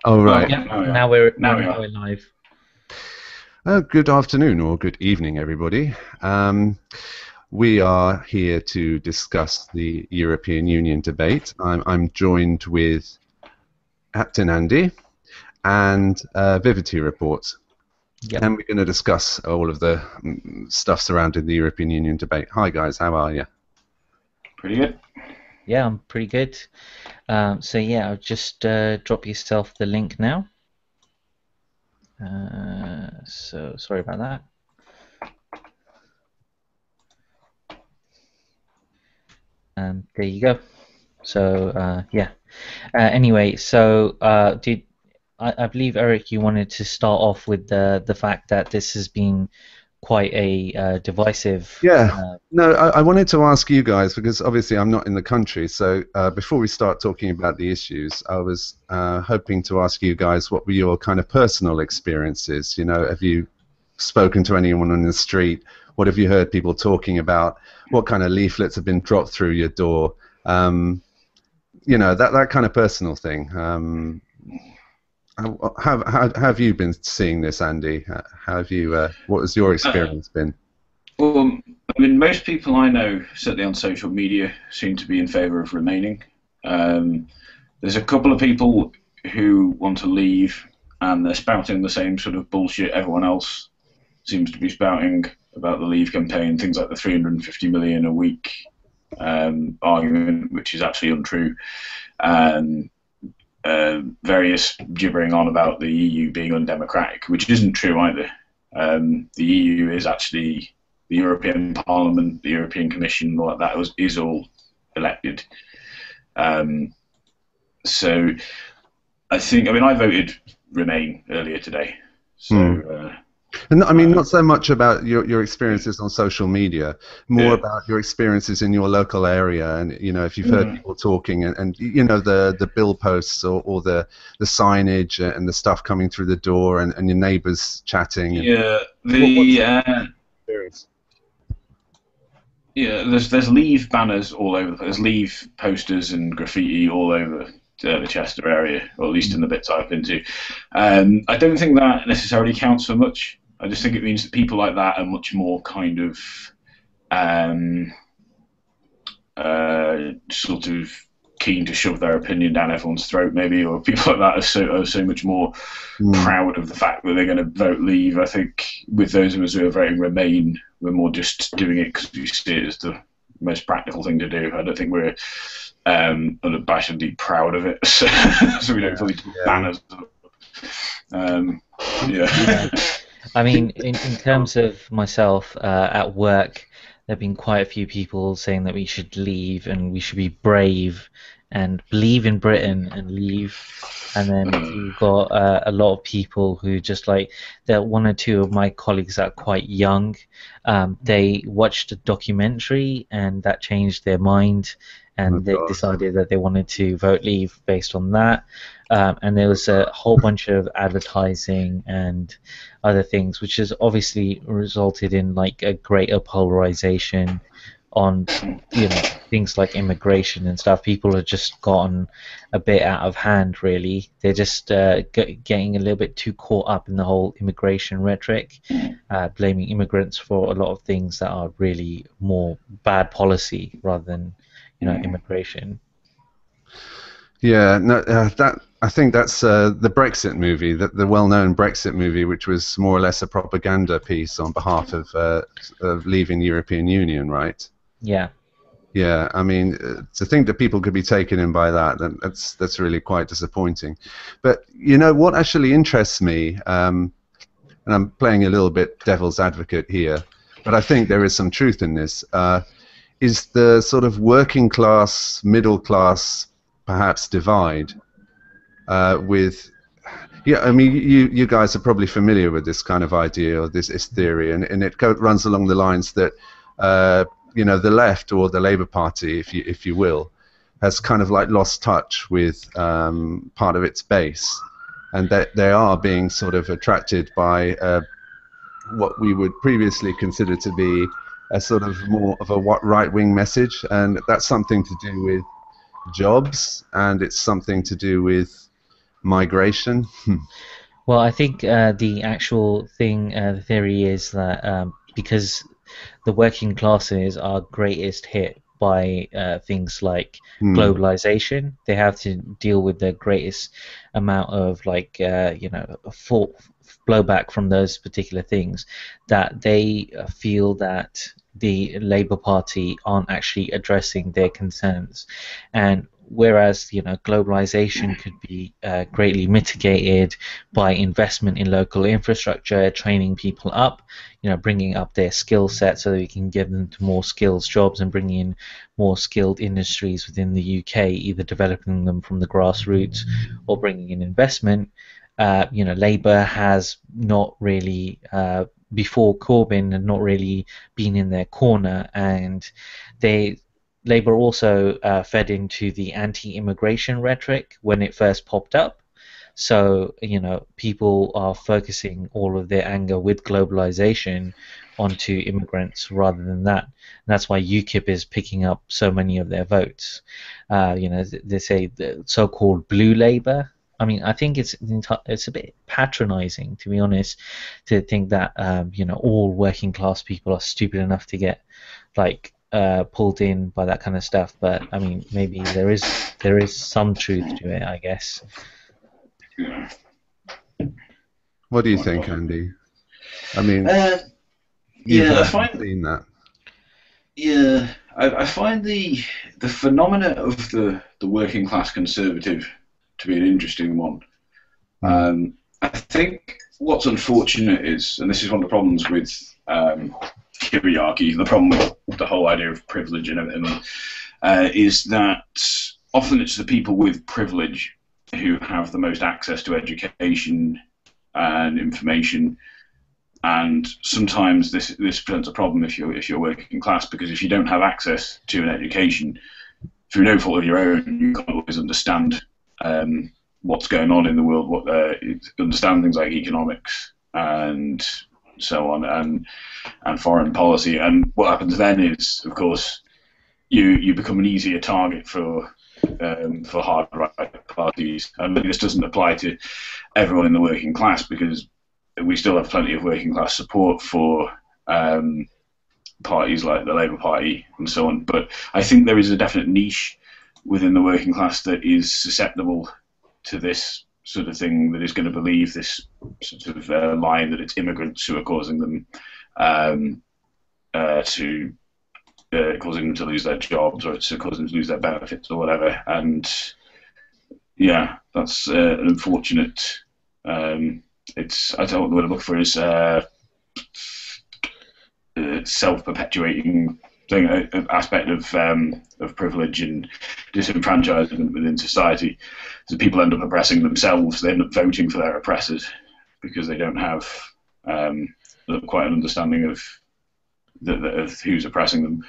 Oh, Oh, right. Yep. now we are. Now we're Now now we now are. we're live. Good afternoon or good evening, everybody. We are here to discuss the European Union debate. I'm joined with Captain Andy and Vivity Report, Yep. and we're going to discuss all of the stuff surrounding the European Union debate. Hi, guys. How are you? Pretty good. Yeah, I'm pretty good. So yeah, I'll just drop yourself the link now. So sorry about that. There you go. So yeah. Anyway, so I believe Eric, you wanted to start off with the fact that this has been quite a divisive. Yeah. No, I wanted to ask you guys, because obviously I'm not in the country, so before we start talking about the issues, I was hoping to ask you guys what were your kind of personal experiences. You know, have you spoken to anyone on the street? What have you heard people talking about? What kind of leaflets have been dropped through your door? You know, that kind of personal thing. How have you been seeing this, Andy? How have you? What has your Uh, experience been? well, I mean, most people I know, certainly on social media, seem to be in favour of remaining. Um, there's a couple of people who want to leave, and they're spouting the same sort of bullshit everyone else seems to be spouting about the Leave campaign, things like the 350 million a week argument, which is actually untrue, and various gibbering on about the EU being undemocratic, which isn't true either. The EU is actually the European Parliament, the European Commission, all that is all elected. Um, so I mean, I voted Remain earlier today. So Hmm. And I mean, uh, not so much about your experiences on social media, more yeah. about your experiences in your local area, and you know, if you've heard Mm. people talking, and you know, the bill posts or the signage and the stuff coming through the door, and your neighbours chatting, and Yeah, what's the your experience? yeah, there's Leave banners all over the place. There's Leave posters and graffiti all over the Chester area, or at least in the bits I've been to. I don't think that necessarily counts for much. I just think it means that people like that are much more kind of um, sort of keen to shove their opinion down everyone's throat, maybe, or people like that are so much more Hmm. proud of the fact that they're going to vote Leave. I think with those of us who are voting Remain, we're more just doing it because we see it as the most practical thing to do. I don't think we're unabashedly proud of it, so we don't Yeah, feel need to put yeah. banners up. Um, Yeah. yeah. I mean, in terms of myself at work, there have been quite a few people saying that we should leave and we should be brave and believe in Britain and leave. And then you've got a lot of people who just like, there one or two of my colleagues that are quite young. They watched a documentary and that changed their mind, Oh and they God. decided that they wanted to vote leave based on that. And there was a whole bunch of advertising and other things, which has obviously resulted in like a greater polarization on, things like immigration and stuff. People have just gotten a bit out of hand, really. They're just getting a little bit too caught up in the whole immigration rhetoric, blaming immigrants for a lot of things that are really more bad policy rather than immigration. Yeah, no, that I think that's the Brexit movie, the well-known Brexit movie, which was more or less a propaganda piece on behalf of leaving the European Union, right? Yeah. Yeah, I mean, to think that people could be taken in by that, that's really quite disappointing. But you know what actually interests me, and I'm playing a little bit devil's advocate here, but I think there is some truth in this, is the sort of working class, middle class, perhaps divide with. Yeah, I mean, you guys are probably familiar with this kind of idea or this theory, and it runs along the lines that you know, the left or the Labour Party, if you will, has kind of like lost touch with part of its base, and that they are being sort of attracted by what we would previously consider to be a sort of more of a right-wing message, and that's something to do with jobs, and it's something to do with migration? Well, I think the actual thing, the theory is that because the working classes are greatest hit by things like globalization, they have to deal with the greatest amount of blowback from those particular things, that they feel that the Labour Party aren't actually addressing their concerns. And whereas globalization could be greatly mitigated by investment in local infrastructure, training people up, bringing up their skill set so that we can give them to more skills jobs and bringing in more skilled industries within the UK, either developing them from the grassroots or bringing in investment. Labour has not really, before Corbyn, had not really been in their corner, and Labour also fed into the anti-immigration rhetoric when it first popped up. So, people are focusing all of their anger with globalization onto immigrants rather than that. And that's why UKIP is picking up so many of their votes. They say the so-called blue Labour. I mean, I think it's a bit patronizing, to be honest, to think that all working class people are stupid enough to get pulled in by that kind of stuff. But I mean, maybe there is some truth to it, I guess. What do you think, Andy? I mean, I find seen that. Yeah, I find the phenomena of the working class conservative to be an interesting one. I think what's unfortunate is, and this is one of the problems with hierarchy, the problem with the whole idea of privilege and everything, is that often it's the people with privilege who have the most access to education and information, and sometimes this presents a problem if you're working class, because if you don't have access to an education through no fault of your own, you can't always understand what's going on in the world, understand things like economics and so on, and foreign policy. And what happens then is, of course, you become an easier target for hard right parties. And this doesn't apply to everyone in the working class, because we still have plenty of working class support for parties like the Labour Party and so on. But I think there is a definite niche within the working class that is susceptible to this sort of thing, that is going to believe this sort of lie that it's immigrants who are causing them to lose their jobs, or to causing them to lose their benefits or whatever. And yeah, that's an unfortunate. I don't know what the word I'm looking for is self-perpetuating thing, aspect of privilege and disenfranchisement within society. So people end up oppressing themselves. They end up voting for their oppressors because they don't have quite an understanding of who's oppressing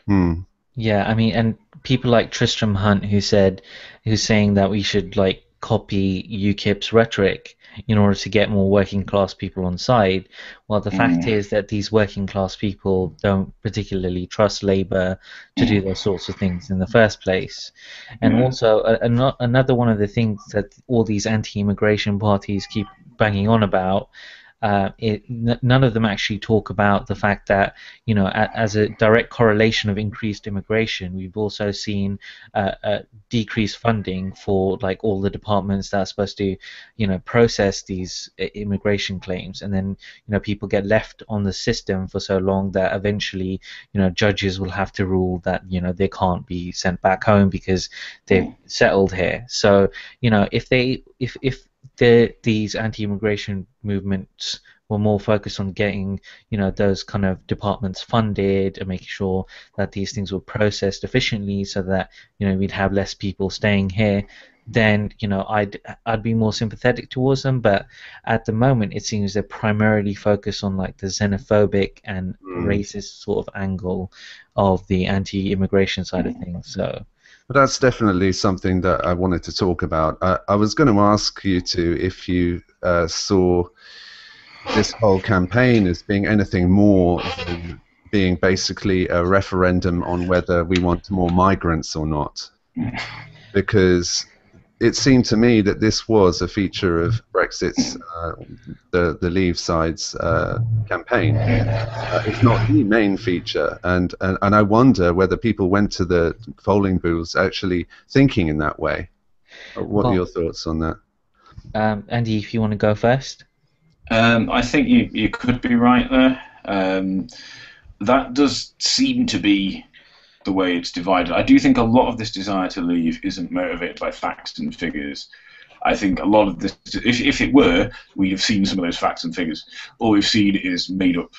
them. Yeah, I mean, and people like Tristram Hunt, who's saying that we should copy UKIP's rhetoric in order to get more working class people on side. Well, the fact is that these working class people don't particularly trust Labour to do those sorts of things in the first place. And also, another one of the things that all these anti-immigration parties keep banging on about, none of them actually talk about the fact that, as a direct correlation of increased immigration, we've also seen decreased funding for all the departments that are supposed to, process these immigration claims, and then people get left on the system for so long that eventually judges will have to rule that they can't be sent back home because they've settled here. So if these anti-immigration movements were more focused on getting those kind of departments funded and making sure that these things were processed efficiently so that we'd have less people staying here, then I'd be more sympathetic towards them. But at the moment it seems they're primarily focused on the xenophobic and racist sort of angle of the anti-immigration side of things. So But that's definitely something that I wanted to talk about. I was going to ask you if you saw this whole campaign as being anything more than being basically a referendum on whether we want more migrants or not. Because it seemed to me that this was a feature of Brexit's, the Leave side's campaign, if not the main feature. And I wonder whether people went to the polling booths actually thinking in that way. What are your thoughts on that? Andy, if you want to go first. I think you could be right there. That does seem to be the way it's divided. I do think a lot of this desire to leave isn't motivated by facts and figures. I think a lot of this, if it were, we'd have seen some of those facts and figures. All we've seen is made up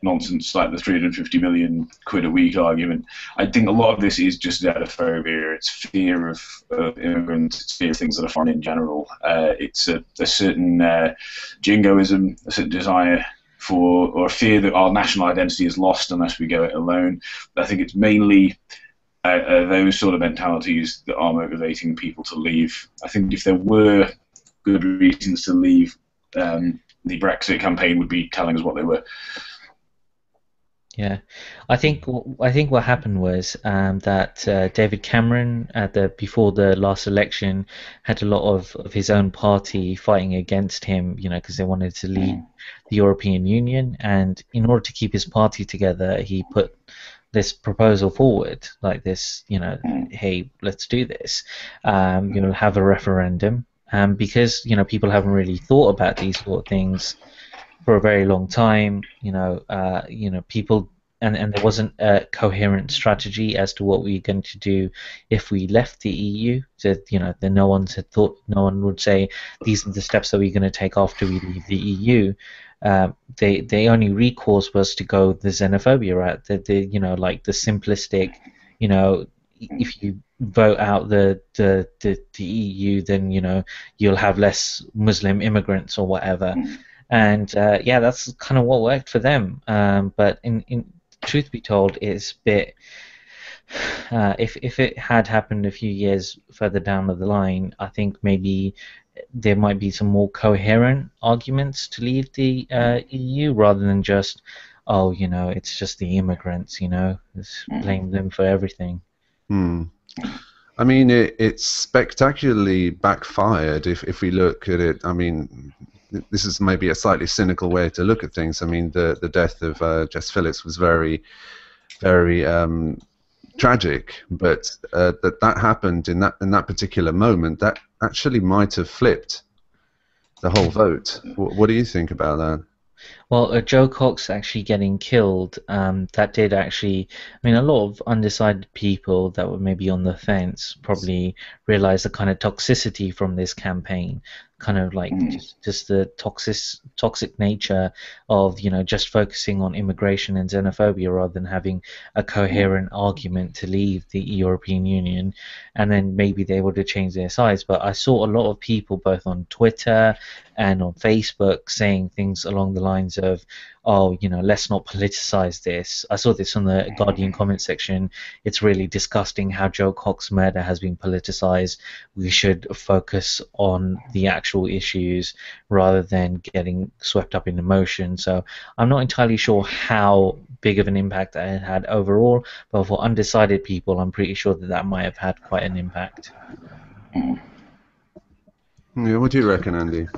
nonsense like the 350 million quid a week argument. I think a lot of this is just xenophobia. It's fear of immigrants. It's fear of things that are foreign in general. It's a certain jingoism, a certain desire for, or fear that our national identity is lost unless we go it alone. I think it's mainly those sort of mentalities that are motivating people to leave. I think if there were good reasons to leave, the Brexit campaign would be telling us what they were. Yeah, I think what happened was that David Cameron before the last election had a lot of his own party fighting against him, because they wanted to leave the European Union, and in order to keep his party together, he put this proposal forward, like this, hey, let's do this, have a referendum, because people haven't really thought about these sort of things for a very long time, people, and there wasn't a coherent strategy as to what we were going to do if we left the EU. So, then no one would say these are the steps that we're going to take after we leave the EU. The only recourse was to go the xenophobia route. Like the simplistic, if you vote out the EU, then you'll have less Muslim immigrants or whatever. And that's kind of what worked for them. But in truth be told, it's a bit. If it had happened a few years further down the line, I think maybe there might be some more coherent arguments to leave the EU rather than just, it's just the immigrants, just blame them for everything. I mean, it's spectacularly backfired if we look at it. I mean, this is maybe a slightly cynical way to look at things. I mean, the death of Jess Phillips was very, very tragic, but that happened in that particular moment. That actually might have flipped the whole vote. What do you think about that? Well, Jo Cox actually getting killed, that did actually, a lot of undecided people that were maybe on the fence probably realized the kind of toxicity from this campaign, kind of like just the toxic nature of, just focusing on immigration and xenophobia rather than having a coherent argument to leave the European Union, and then maybe they would have changed their sides. But I saw a lot of people both on Twitter and on Facebook saying things along the lines of, let's not politicize this. I saw this on the Guardian comment section. It's really disgusting how Jo Cox's murder has been politicized. We should focus on the actual issues rather than getting swept up in emotion. So I'm not entirely sure how big of an impact that it had overall, but for undecided people, I'm pretty sure that might have had quite an impact. Yeah, what do you reckon, Andy?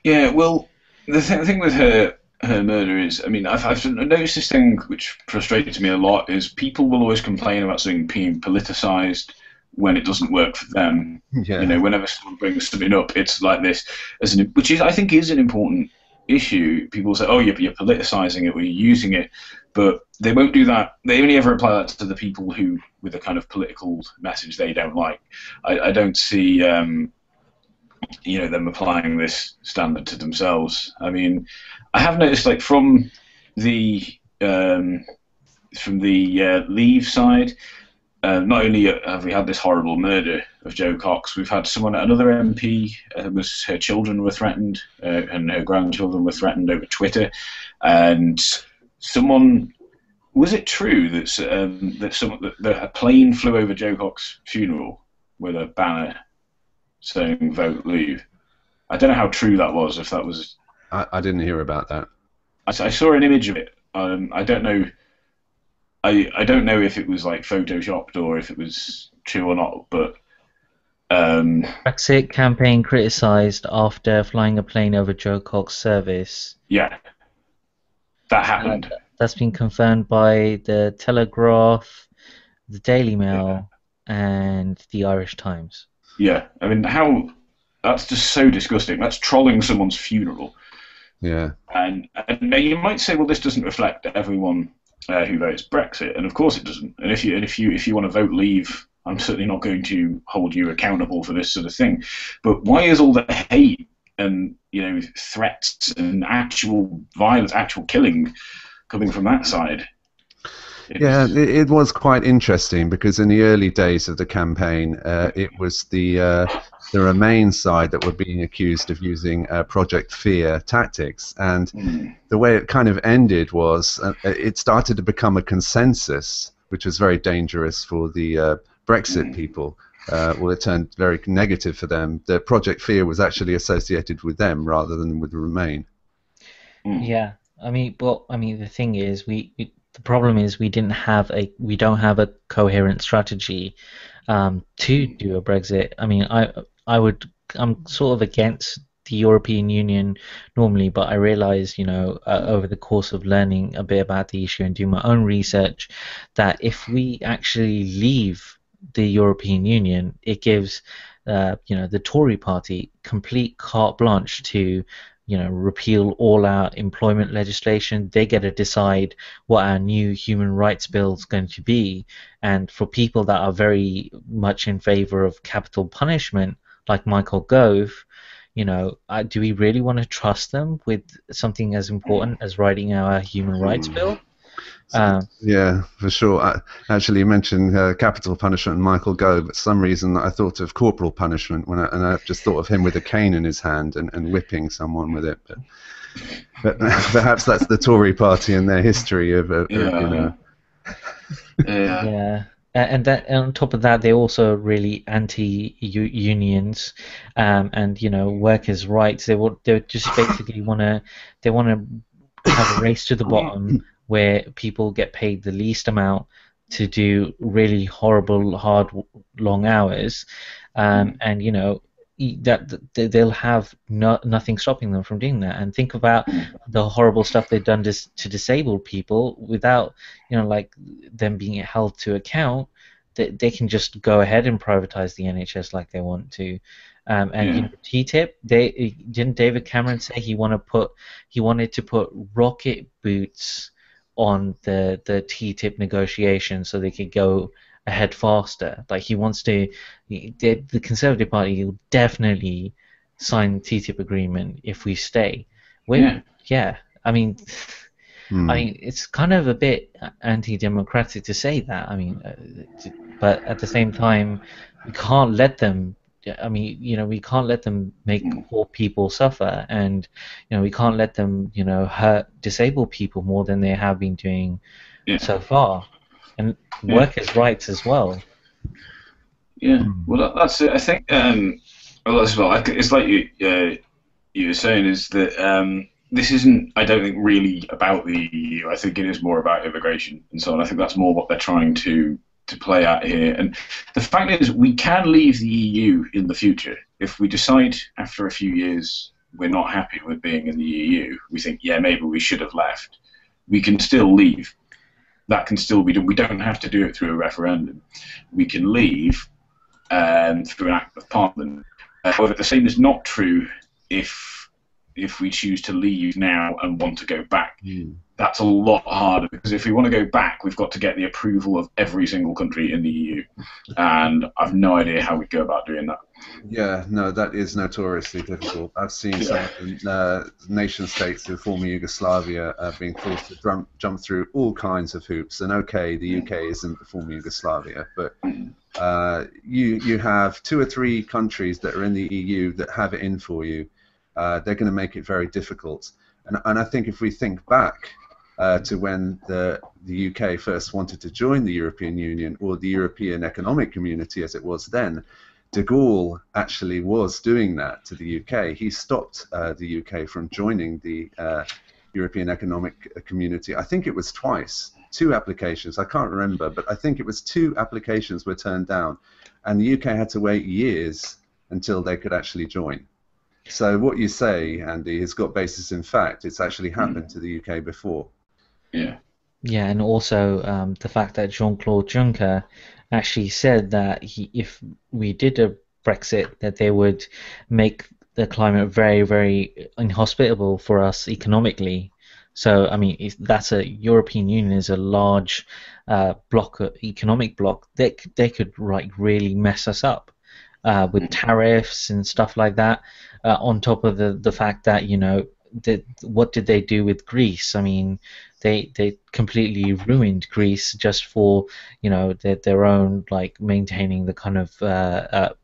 Yeah, well, the thing with her murder is, I've noticed this thing which frustrates me a lot, is people will always complain about something being politicized when it doesn't work for them. Yeah. Whenever someone brings something up, it's like this, which I think is an important issue. People say, oh, you're politicizing it, or you're using it, but they won't do that. They only ever apply that to the people who, with a kind of political message they don't like. I don't see them applying this standard to themselves. I have noticed, like, from the Leave side, not only have we had this horrible murder of Jo Cox, we've had another MP, her children were threatened, and her grandchildren were threatened over Twitter, and was it true that a plane flew over Jo Cox's funeral with a banner saying "Vote Leave"? I don't know how true that was. If that was, I didn't hear about that. I saw an image of it. I don't know. I don't know if it was like photoshopped or if it was true or not. But Brexit campaign criticised after flying a plane over Jo Cox service. Yeah, that happened. That's been confirmed by the Telegraph, the Daily Mail, and the Irish Times. Yeah, I mean, that's just so disgusting. That's trolling someone's funeral. Yeah. And now you might say, well, this doesn't reflect everyone who votes Brexit, and of course it doesn't. And if you want to vote Leave, I'm certainly not going to hold you accountable for this sort of thing. But why is all the hate and threats and actual violence, actual killing coming from that side? Yeah, it was quite interesting because in the early days of the campaign, it was the Remain side that were being accused of using Project Fear tactics, and the way it kind of ended was it started to become a consensus, which was very dangerous for the Brexit people. Well, it turned very negative for them. The Project Fear was actually associated with them rather than with Remain. Yeah, the thing is, the problem is we don't have a coherent strategy to do a Brexit. I mean, I'm sort of against the European Union normally, but I realize, over the course of learning a bit about the issue and doing my own research, that if we actually leave the European Union, it gives the Tory party complete carte blanche to repeal all our employment legislation. They get to decide what our new human rights bill is going to be. And for people that are very much in favor of capital punishment, like Michael Gove, do we really want to trust them with something as important as writing our human rights bill? Yeah, for sure. Actually, you mentioned capital punishment and Michael Gove. For some reason, I thought of corporal punishment and I just thought of him with a cane in his hand and whipping someone with it. But perhaps that's the Tory party and their history of Yeah. And on top of that, they're also really anti-unions, and workers' rights. They just basically want to have a race to the bottom where people get paid the least amount to do really horrible, hard, long hours, and that they'll have nothing stopping them from doing that. And think about the horrible stuff they've done to disabled people without them being held to account. They can just go ahead and privatize the NHS like they want to. TTIP, didn't David Cameron say he wanted to put rocket boots on the TTIP negotiations so they could go ahead faster? Like he wants to. The Conservative Party will definitely sign the TTIP agreement if we stay. I mean, it's kind of a bit anti-democratic to say that. I mean, but at the same time, we can't let them. We can't let them make poor people suffer, and we can't let them, hurt disabled people more than they have been doing so far, and workers' rights as well. Yeah, well, that's it. I think, as well, it's like you were saying, is that this isn't, I don't think, really about the EU. I think it is more about immigration and so on. I think that's more what they're trying to play at here. And the fact is, we can leave the EU in the future. If we decide after a few years we're not happy with being in the EU, we think, yeah, maybe we should have left, we can still leave. That can still be done. We don't have to do it through a referendum. We can leave through an act of parliament. However, the same is not true if we choose to leave now and want to go back. That's a lot harder, because if we want to go back, we've got to get the approval of every single country in the EU, and I've no idea how we go about doing that. Yeah, no, that is notoriously difficult. I've seen some nation states in former Yugoslavia being forced to jump through all kinds of hoops. And okay, the UK isn't the former Yugoslavia, but you have 2 or 3 countries that are in the EU that have it in for you. They're going to make it very difficult. And I think if we think back to when the UK first wanted to join the European Union, or the European Economic Community as it was then, de Gaulle actually was doing that to the UK. He stopped the UK from joining the European Economic Community. I think it was twice two applications. I can't remember, but I think it was 2 applications were turned down, and the UK had to wait years until they could actually join. So what you say, Andy, has got basis in fact. It's actually happened to the UK before. Yeah. Yeah, and also the fact that Jean-Claude Juncker actually said that if we did a Brexit, that they would make the climate very, very inhospitable for us economically. So, I mean, if that's a European Union is a large economic bloc, they could like really mess us up with tariffs and stuff like that. On top of the fact that what did they do with Greece? I mean, they completely ruined Greece just for their own like maintaining the kind of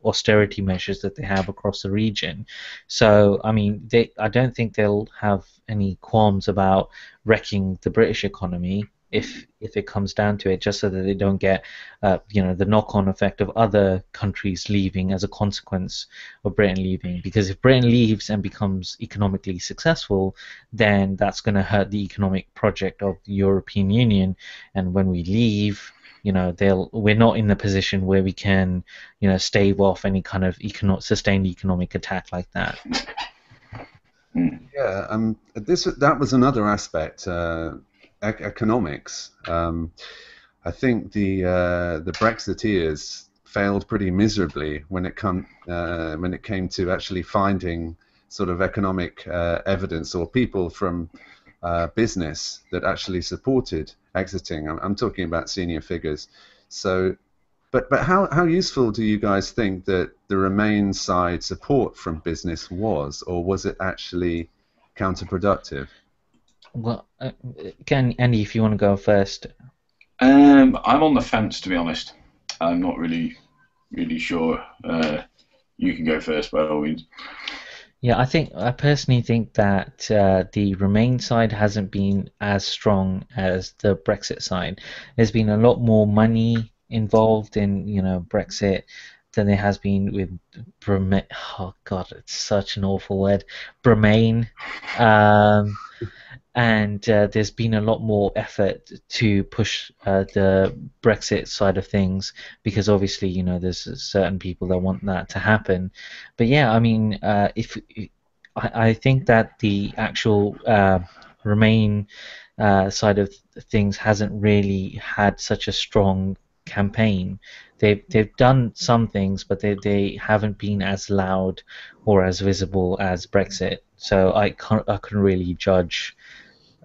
austerity measures that they have across the region. So I mean, I don't think they'll have any qualms about wrecking the British economy if it comes down to it, just so that they don't get the knock-on effect of other countries leaving as a consequence of Britain leaving. Because if Britain leaves and becomes economically successful, then that's going to hurt the economic project of the European Union. And when we leave, we're not in the position where we can stave off any kind of sustained economic attack like that. Yeah, that was another aspect. Economics. I think the Brexiteers failed pretty miserably when it came to actually finding sort of economic evidence or people from business that actually supported exiting. I'm talking about senior figures. So, but how useful do you guys think that the Remain side support from business was, or was it actually counterproductive? Well, Andy, if you want to go first. I'm on the fence, to be honest. I'm not really sure. You can go first, by all means. Yeah, I personally think that the Remain side hasn't been as strong as the Brexit side. There's been a lot more money involved in Brexit than there has been with Remain. Oh God, it's such an awful word, Remain. And there's been a lot more effort to push the Brexit side of things, because obviously there's certain people that want that to happen. But yeah, I mean, I think that the actual Remain side of things hasn't really had such a strong campaign. They've done some things, but they haven't been as loud or as visible as Brexit. So I couldn't really judge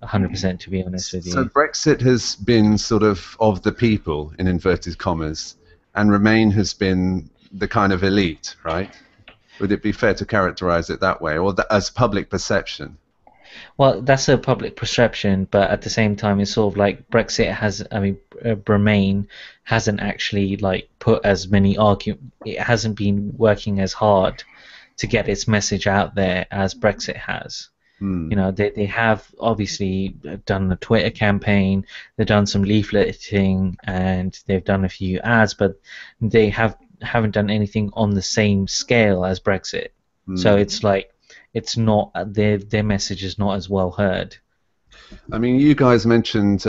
100%, to be honest with you. So Brexit has been sort of the people, in inverted commas, and Remain has been the kind of elite, right? Would it be fair to characterize it that way, or as public perception? Well, that's a public perception, but at the same time, it's sort of like Brexit Remain hasn't actually like put as many it hasn't been working as hard to get its message out there as Brexit has. They have obviously done a Twitter campaign, they've done some leafleting, and they've done a few ads, but they haven't done anything on the same scale as Brexit. So it's like it's not their message is not as well heard. I mean, you guys mentioned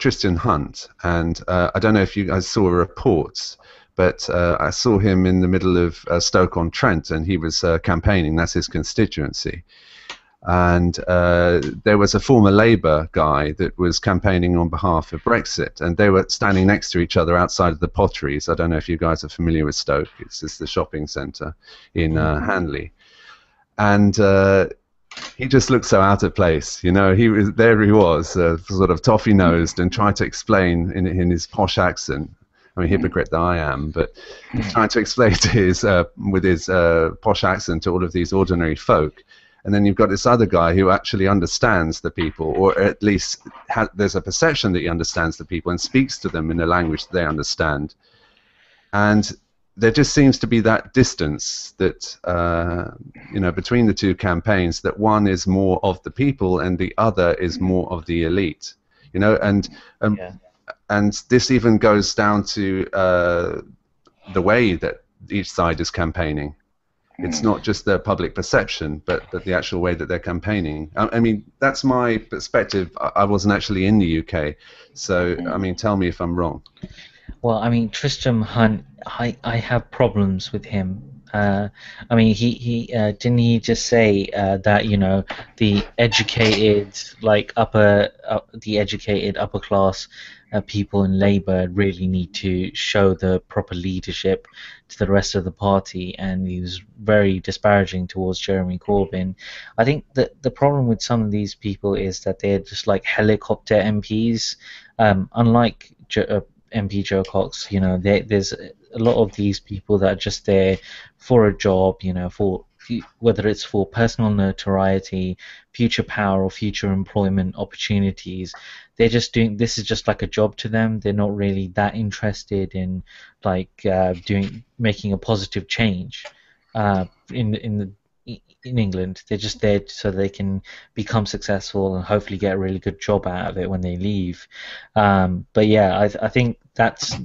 Tristan Hunt, and I don't know if you guys saw reports, but I saw him in the middle of Stoke-on-Trent, and he was campaigning. That's his constituency. And there was a former Labour guy that was campaigning on behalf of Brexit, and they were standing next to each other outside of the Potteries. I don't know if you guys are familiar with Stoke. It's just the shopping centre in Hanley. And he just looked so out of place. He was sort of toffee-nosed and trying to explain in his posh accent. I mean, hypocrite that I am, but trying to explain to with his posh accent to all of these ordinary folk. And then you've got this other guy who actually understands the people, or at least there's a perception that he understands the people and speaks to them in a language that they understand. And there just seems to be that distance that between the two campaigns, that one is more of the people and the other is more of the elite. And this even goes down to the way that each side is campaigning. It's not just their public perception, but the actual way that they're campaigning. I mean, that's my perspective. I wasn't actually in the UK, so I mean, tell me if I'm wrong. Well, I mean, Tristram Hunt, I have problems with him. I mean, he didn't he just say that, you know, the educated, like the educated upper class people in Labour really need to show the proper leadership to the rest of the party, and he was very disparaging towards Jeremy Corbyn. I think that the problem with some of these people is that they're just like helicopter MPs, unlike MP Jo Cox. You know, there's a lot of these people that are just there for a job, you know, for whether it's for personal notoriety, future power, or future employment opportunities. They're just doing this is just like a job to them. They're not really that interested in like making a positive change in England. They're just there so they can become successful and hopefully get a really good job out of it when they leave. But yeah, I think that's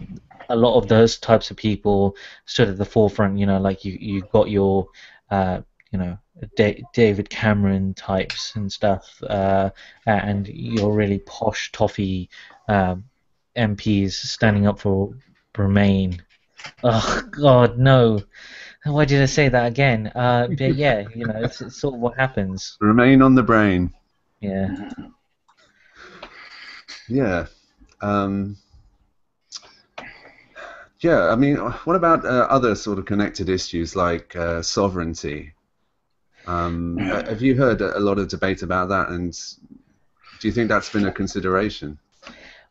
a lot of those types of people stood at the forefront. You know, like you got your you know, David Cameron types and stuff, and your really posh toffee MPs standing up for Remain. Oh God, no! Why did I say that again? But yeah, you know, it's sort of what happens. Remain on the brain. Yeah. Yeah. Yeah, I mean, what about other sort of connected issues like sovereignty? Have you heard a lot of debate about that, and do you think that's been a consideration?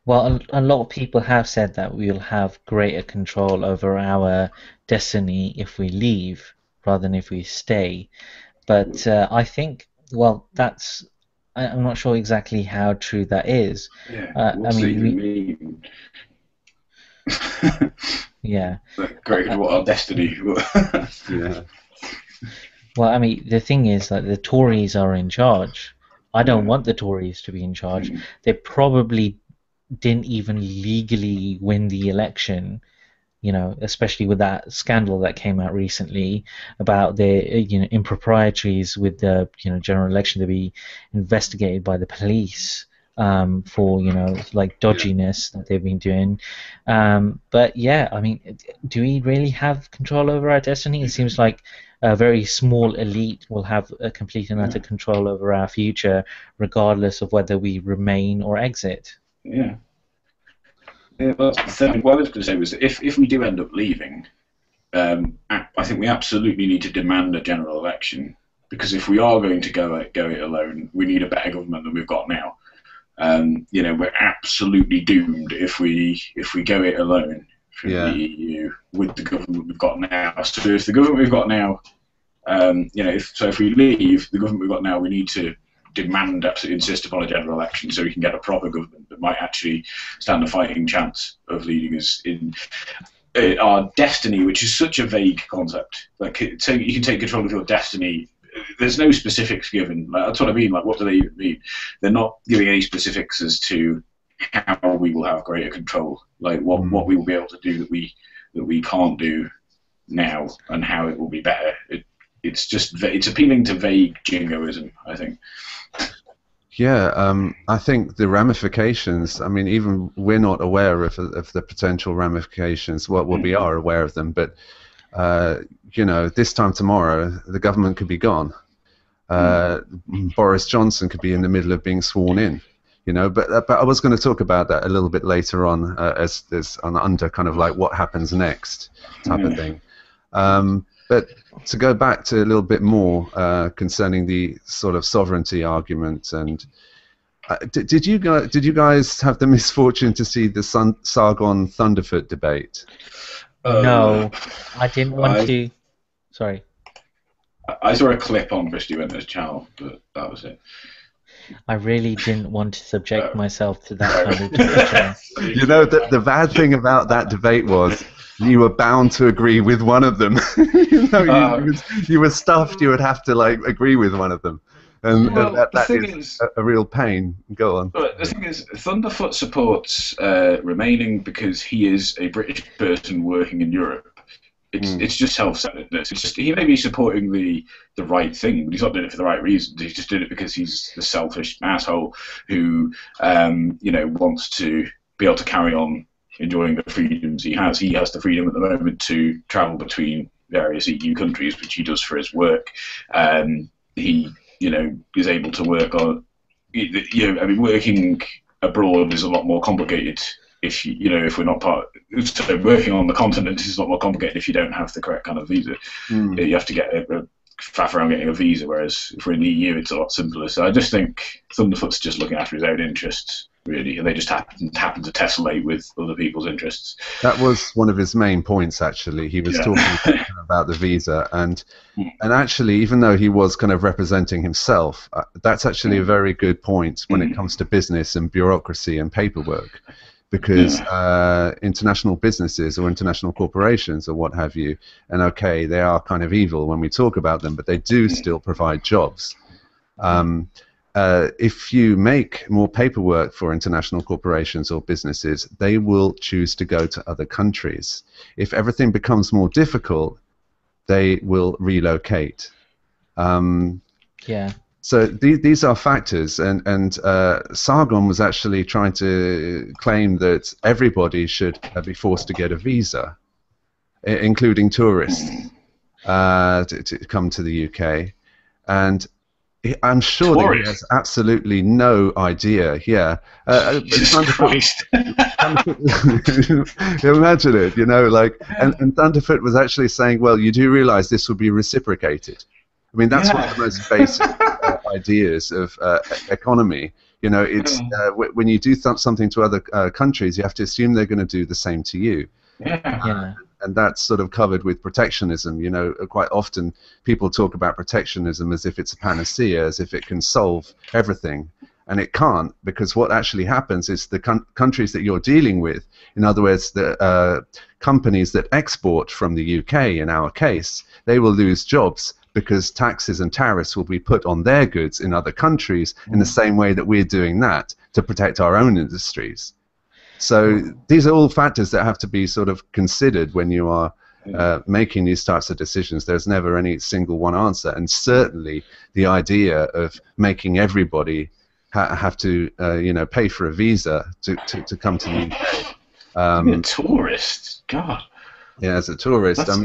Well, a lot of people have said that we'll have greater control over our destiny if we leave rather than if we stay. But I think, well, I'm not sure exactly how true that is. Yeah, what's I it even mean, yeah. Greater what our destiny. Yeah. Well, I mean, the thing is that the Tories are in charge. I don't want the Tories to be in charge. They probably didn't even legally win the election, you know, especially with that scandal that came out recently about the, you know, improprieties with the, you know, general election to be investigated by the police for, you know, like dodginess that they've been doing. But yeah, I mean, do we really have control over our destiny? It seems like a very small elite will have a complete and utter control over our future, regardless of whether we remain or exit. Yeah. Yeah, well, what I was going to say was that if we do end up leaving, I think we absolutely need to demand a general election, because if we are going to go it alone, we need a better government than we've got now. You know, we're absolutely doomed if we go it alone from the EU with the government we've got now. So if the government we've got now, you know, if we leave the government we've got now, we need to demand, absolutely insist upon a general election so we can get a proper government that might actually stand a fighting chance of leading us in our destiny, which is such a vague concept. Like, so you can take control of your destiny. There's no specifics given. Like, that's what I mean. Like, what do they even mean? They're not giving any specifics as to how we will have greater control. Like, what we will be able to do that we can't do now, and how it will be better. It's appealing to vague jingoism, I think. Yeah, I think the ramifications, I mean, even we're not aware of the potential ramifications. Well, we are aware of them, but, you know, this time tomorrow, the government could be gone. Boris Johnson could be in the middle of being sworn in, you know, but I was going to talk about that a little bit later on as there's under kind of like what happens next type of thing. But to go back to a little bit more concerning the sort of sovereignty argument, and did you guys have the misfortune to see the Sargon Thunderfoot debate? No, I didn't want to. Sorry. I saw a clip on Christy Winter's channel, but that was it. I really didn't want to subject myself to that kind of torture. You know, the bad thing about that debate was you were bound to agree with one of them. You know, you were stuffed. You would have to like agree with one of them, and that is a real pain. Go on. But the thing is, Thunderfoot supports remaining because he is a British person working in Europe. It's just self-centeredness. It's just he may be supporting the right thing, but he's not doing it for the right reasons. He's just doing it because he's the selfish asshole who wants to be able to carry on enjoying the freedoms he has. He has the freedom at the moment to travel between various EU countries, which he does for his work. He is able to work on. Working abroad is a lot more complicated if if we're not part. So working on the continent is a lot more complicated if you don't have the correct kind of visa. You have to get a faff around getting a visa, whereas if we're in the EU, it's a lot simpler. So I just think Thunderfoot's just looking after his own interests, really, and they just happen to tessellate with other people's interests. That was one of his main points, actually. He was talking about the visa, and actually, even though he was kind of representing himself, that's actually a very good point when it comes to business and bureaucracy and paperwork. Because international businesses or international corporations or what have you, and okay, they are kind of evil when we talk about them, but they do still provide jobs. If you make more paperwork for international corporations or businesses, they will choose to go to other countries. If everything becomes more difficult, they will relocate. So these are factors, and Sargon was actually trying to claim that everybody should be forced to get a visa, including tourists, to come to the UK. And I'm sure that he has absolutely no idea. Imagine it, and Thunderfoot was actually saying, well, you do realize this will be reciprocated. I mean, that's one of the most basic ideas of economy. It's when you do something to other countries, you have to assume they're going to do the same to you. And that's sort of covered with protectionism. Quite often people talk about protectionism as if it's a panacea, as if it can solve everything. And it can't, because what actually happens is the countries that you're dealing with, in other words, the companies that export from the UK, in our case, they will lose jobs because taxes and tariffs will be put on their goods in other countries in the same way that we're doing that to protect our own industries. So these are all factors that have to be sort of considered when you are making these types of decisions. There's never any single one answer, and certainly the idea of making everybody have to pay for a visa to come to the UK. A tourist, God. Yeah, as a tourist, I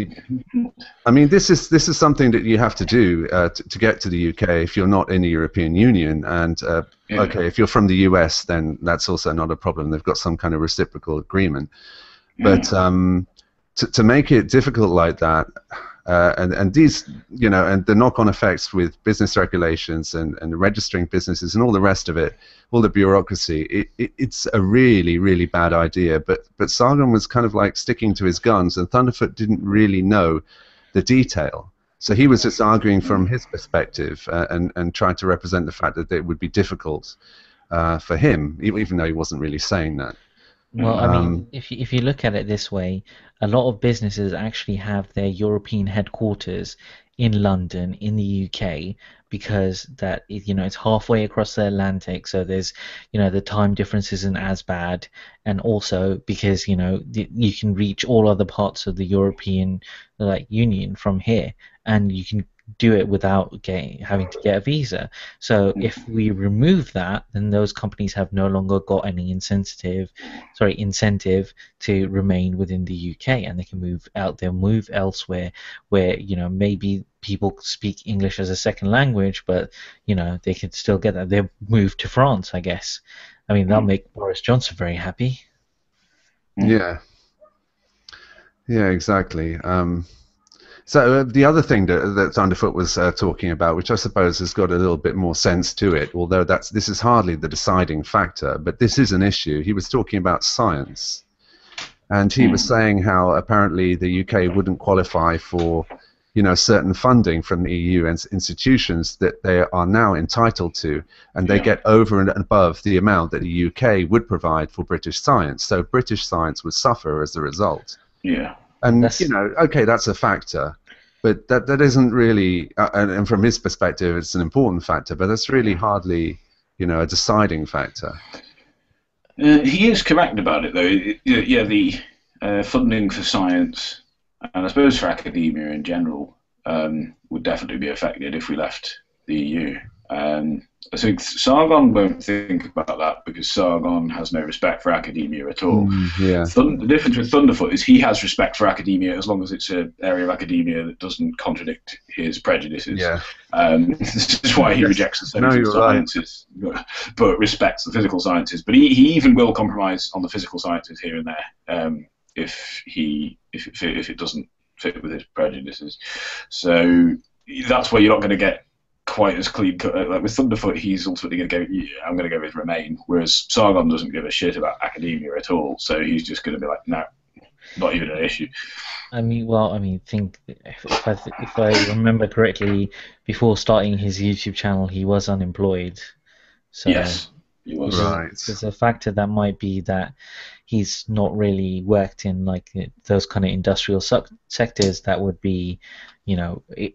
mean, this is something that you have to do to get to the UK if you're not in the European Union. And okay, if you're from the US, then that's also not a problem. They've got some kind of reciprocal agreement. But to make it difficult like that, and these, and the knock-on effects with business regulations and registering businesses and all the rest of it, all the bureaucracy, it's a really, really bad idea. But Sargon was kind of like sticking to his guns, and Thunderfoot didn't really know the detail. So he was just arguing from his perspective and trying to represent the fact that it would be difficult for him, even though he wasn't really saying that. Well, I mean, if you look at it this way, a lot of businesses actually have their European headquarters in London, in the UK, because it's halfway across the Atlantic, so there's the time difference isn't as bad, and also because you can reach all other parts of the European Union from here, and you can do it without having to get a visa. So if we remove that, then those companies have no longer got any incentive to remain within the UK, and they can move out. They'll move elsewhere where maybe people speak English as a second language, but they can still get that. They'll move to France, I guess. I mean, that'll make Boris Johnson very happy. Yeah, exactly. So the other thing that Thunderfoot was talking about, which I suppose has got a little bit more sense to it, although this is hardly the deciding factor, but this is an issue. He was talking about science, and he was saying how apparently the UK wouldn't qualify for, certain funding from the EU institutions that they are now entitled to, and they get over and above the amount that the UK would provide for British science. So British science would suffer as a result. Yeah. And okay, that's a factor, but that isn't really, and from his perspective, it's an important factor, but that's really hardly, a deciding factor. He is correct about it, though. The funding for science and I suppose for academia in general, would definitely be affected if we left the EU. I think Sargon won't think about that because Sargon has no respect for academia at all. Yeah. The difference with Thunderfoot is he has respect for academia as long as it's an area of academia that doesn't contradict his prejudices. Yeah. This is why he rejects the social you're sciences, but respects the physical sciences. But he even will compromise on the physical sciences here and there if it doesn't fit with his prejudices. So that's where you're not going to get quite as clean cut. Like with Thunderfoot, he's ultimately going to go, yeah, I'm going to go with Remain, whereas Sargon doesn't give a shit about academia at all, so he's just going to be like, no, not even an issue. Think if I remember correctly, before starting his YouTube channel, he was unemployed. So yes, he was. Right. There's a factor that might be that he's not really worked in like those kind of industrial sectors that would be,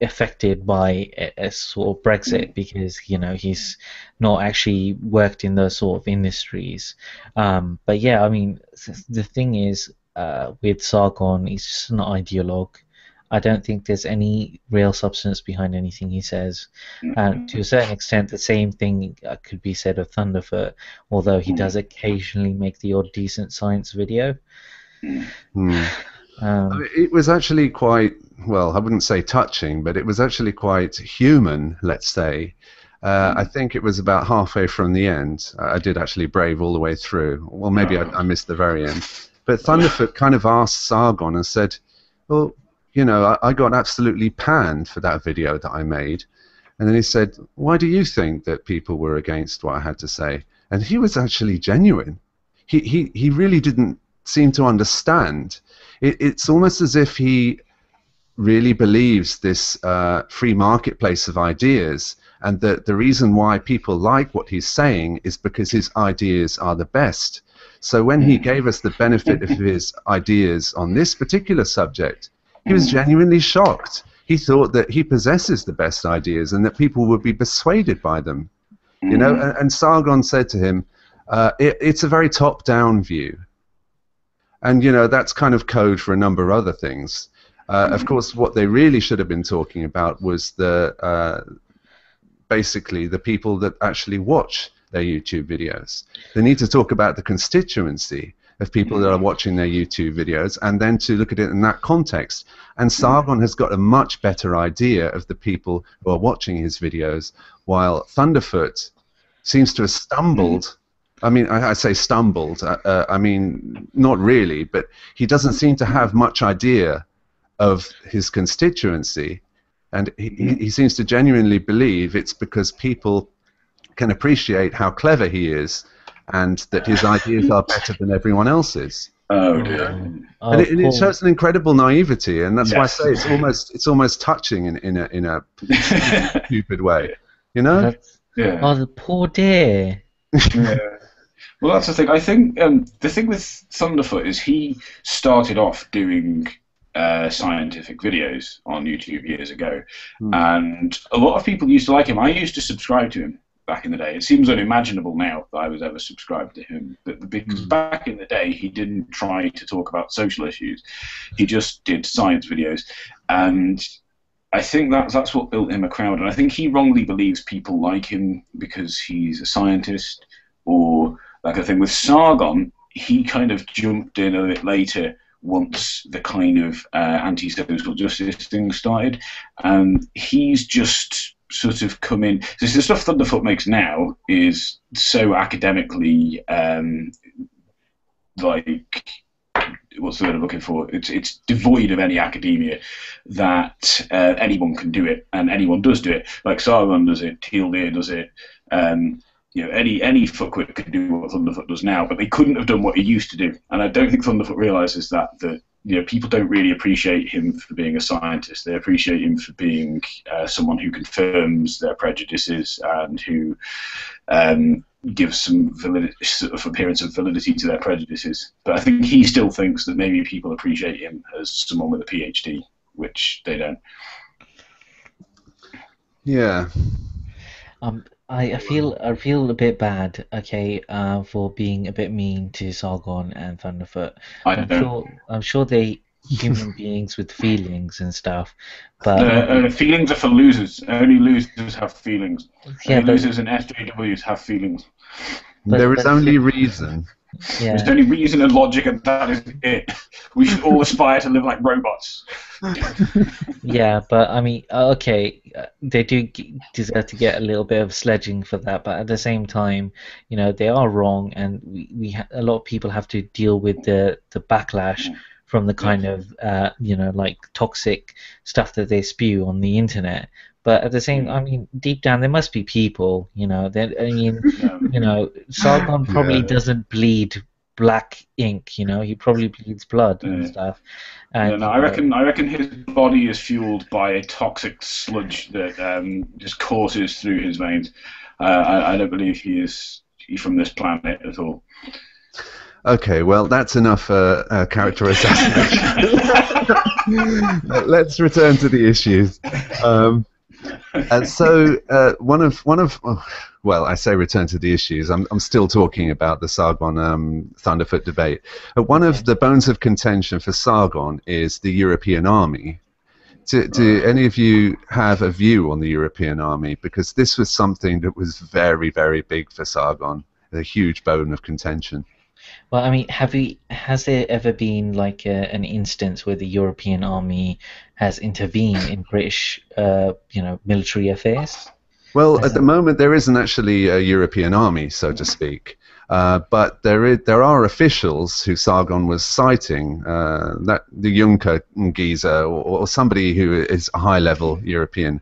affected by a sort of Brexit, because he's not actually worked in those sort of industries. But yeah, the thing is, with Sargon, he's just an ideologue. I don't think there's any real substance behind anything he says. And to a certain extent, the same thing could be said of Thunderfoot, although he does occasionally make the odd decent science video. It was actually quite, well, I wouldn't say touching, but it was actually quite human, let's say. I think it was about halfway from the end. I did actually brave all the way through. Well, maybe I missed the very end. But Thunderfoot kind of asked Sargon and said, well, I got absolutely panned for that video that I made. And then he said, why do you think that people were against what I had to say? And he was actually genuine. He really didn't seem to understand. It's almost as if he really believes this free marketplace of ideas, and that the reason why people like what he's saying is because his ideas are the best. So when he gave us the benefit of his ideas on this particular subject, he was genuinely shocked. He thought that he possesses the best ideas and that people would be persuaded by them. And Sargon said to him, it's a very top-down view. And, that's kind of code for a number of other things. Of course, what they really should have been talking about was basically the people that actually watch their YouTube videos. They need to talk about the constituency of people that are watching their YouTube videos, and then to look at it in that context. And Sargon has got a much better idea of the people who are watching his videos, while Thunderfoot seems to have stumbled. I say stumbled, not really, but he doesn't seem to have much idea of his constituency, and he seems to genuinely believe it's because people can appreciate how clever he is and that his ideas are better than everyone else's. Oh dear. And it shows an incredible naivety, and that's why I say it's almost touching in a stupid way, Yeah. Oh, the poor dear. Yeah. Well, that's the thing. I think the thing with Thunderfoot is he started off doing scientific videos on YouTube years ago, and a lot of people used to like him. I used to subscribe to him back in the day. It seems unimaginable now that I was ever subscribed to him, but because back in the day he didn't try to talk about social issues, he just did science videos, and I think that's what built him a crowd. And I think he wrongly believes people like him because he's a scientist, or like I think with Sargon, he kind of jumped in a bit later once the kind of anti-social justice thing started, and he's just sort of come in. So the stuff Thunderfoot makes now is so academically, like, what's the word I'm looking for? It's devoid of any academia that anyone can do it, and anyone does do it. Like Sargon does it, Teal'c does it. Any fuckwit could do what Thunderfoot does now, but they couldn't have done what he used to do. And I don't think Thunderfoot realizes that people don't really appreciate him for being a scientist. They appreciate him for being someone who confirms their prejudices and who gives some sort of appearance of validity to their prejudices. But I think he still thinks that maybe people appreciate him as someone with a PhD, which they don't. Yeah. I feel a bit bad, for being a bit mean to Sargon and Thunderfoot. I'm sure they human beings with feelings and stuff. But feelings are for losers. Only losers have feelings. yeah, Only losers and SJWs have feelings. There is only reason. yeah. There's only reason and logic, and that is it. We should all aspire to live like robots. Yeah, but I mean, okay, they do deserve to get a little bit of sledging for that, but at the same time, you know, they are wrong, and a lot of people have to deal with the backlash from the kind of you know, like toxic stuff that they spew on the internet. But at the same, I mean, deep down there must be people, you know. That I mean, you know, Sargon probably doesn't bleed black ink, you know. He probably bleeds blood and stuff. And, I reckon his body is fueled by a toxic sludge that just courses through his veins. I don't believe he's from this planet at all. Okay, well, that's enough character assassination. Let's return to the issues. So well, I say return to the issues. I'm still talking about the Sargon Thunderfoot debate. One of the bones of contention for Sargon is the European army. Do any of you have a view on the European army? Because this was something that was very, very big for Sargon, a huge bone of contention. Well, I mean, has there ever been like an instance where the European army has intervened in British, you know, military affairs? Well, at the moment there isn't actually a European army, so to speak, but there are officials who Sargon was citing, that the Juncker geezer or somebody who is a high-level European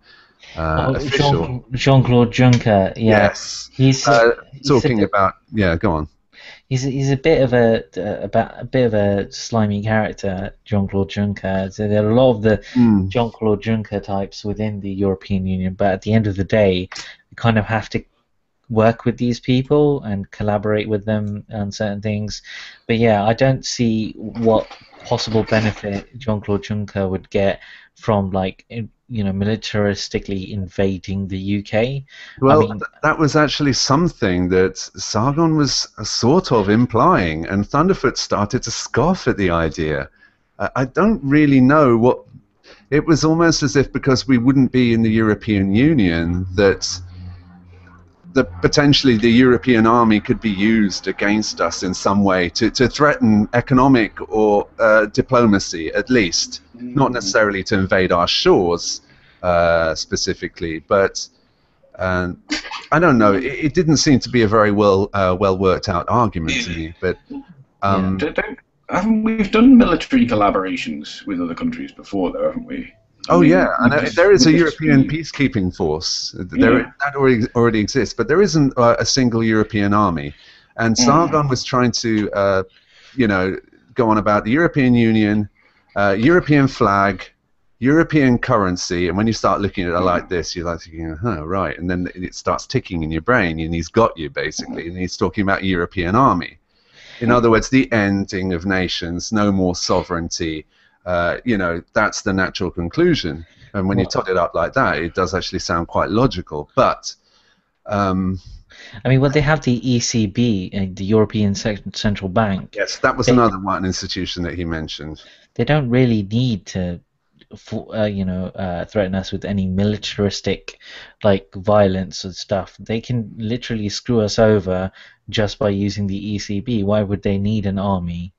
official. Jean-Claude Juncker, yeah. Yes, he's talking about. Yeah, go on. He's a bit of a slimy character, Jean-Claude Juncker. So there are a lot of the Jean-Claude Juncker types within the European Union, but at the end of the day, you kind of have to work with these people and collaborate with them on certain things. But yeah, I don't see what possible benefit Jean-Claude Juncker would get from, like, you know, militaristically invading the UK. Well, I mean, that was actually something that Sargon was sort of implying, and Thunderfoot started to scoff at the idea. I don't really know what... It was almost as if because we wouldn't be in the European Union that potentially the European army could be used against us in some way to threaten economic or diplomacy, at least. Not necessarily to invade our shores specifically, but I don't know. It didn't seem to be a very well worked out argument to me. But haven't we done military collaborations with other countries before, though, haven't we? Oh yeah, and there is a European peacekeeping force. That already exists, but there isn't a single European army. And Sargon was trying to, you know, go on about the European Union, European flag, European currency, and when you start looking at it like this, you're like thinking, oh, right, and then it starts ticking in your brain, and he's got you, basically, and he's talking about European army. In other words, the ending of nations, no more sovereignty. You know, that's the natural conclusion. And when you tot it up like that, it does actually sound quite logical. But I mean, well, they have the ECB, the European Central Bank. Yes, that was another one institution that he mentioned. They don't really need to, you know, threaten us with any militaristic, like, violence and stuff. They can literally screw us over just by using the ECB. Why would they need an army?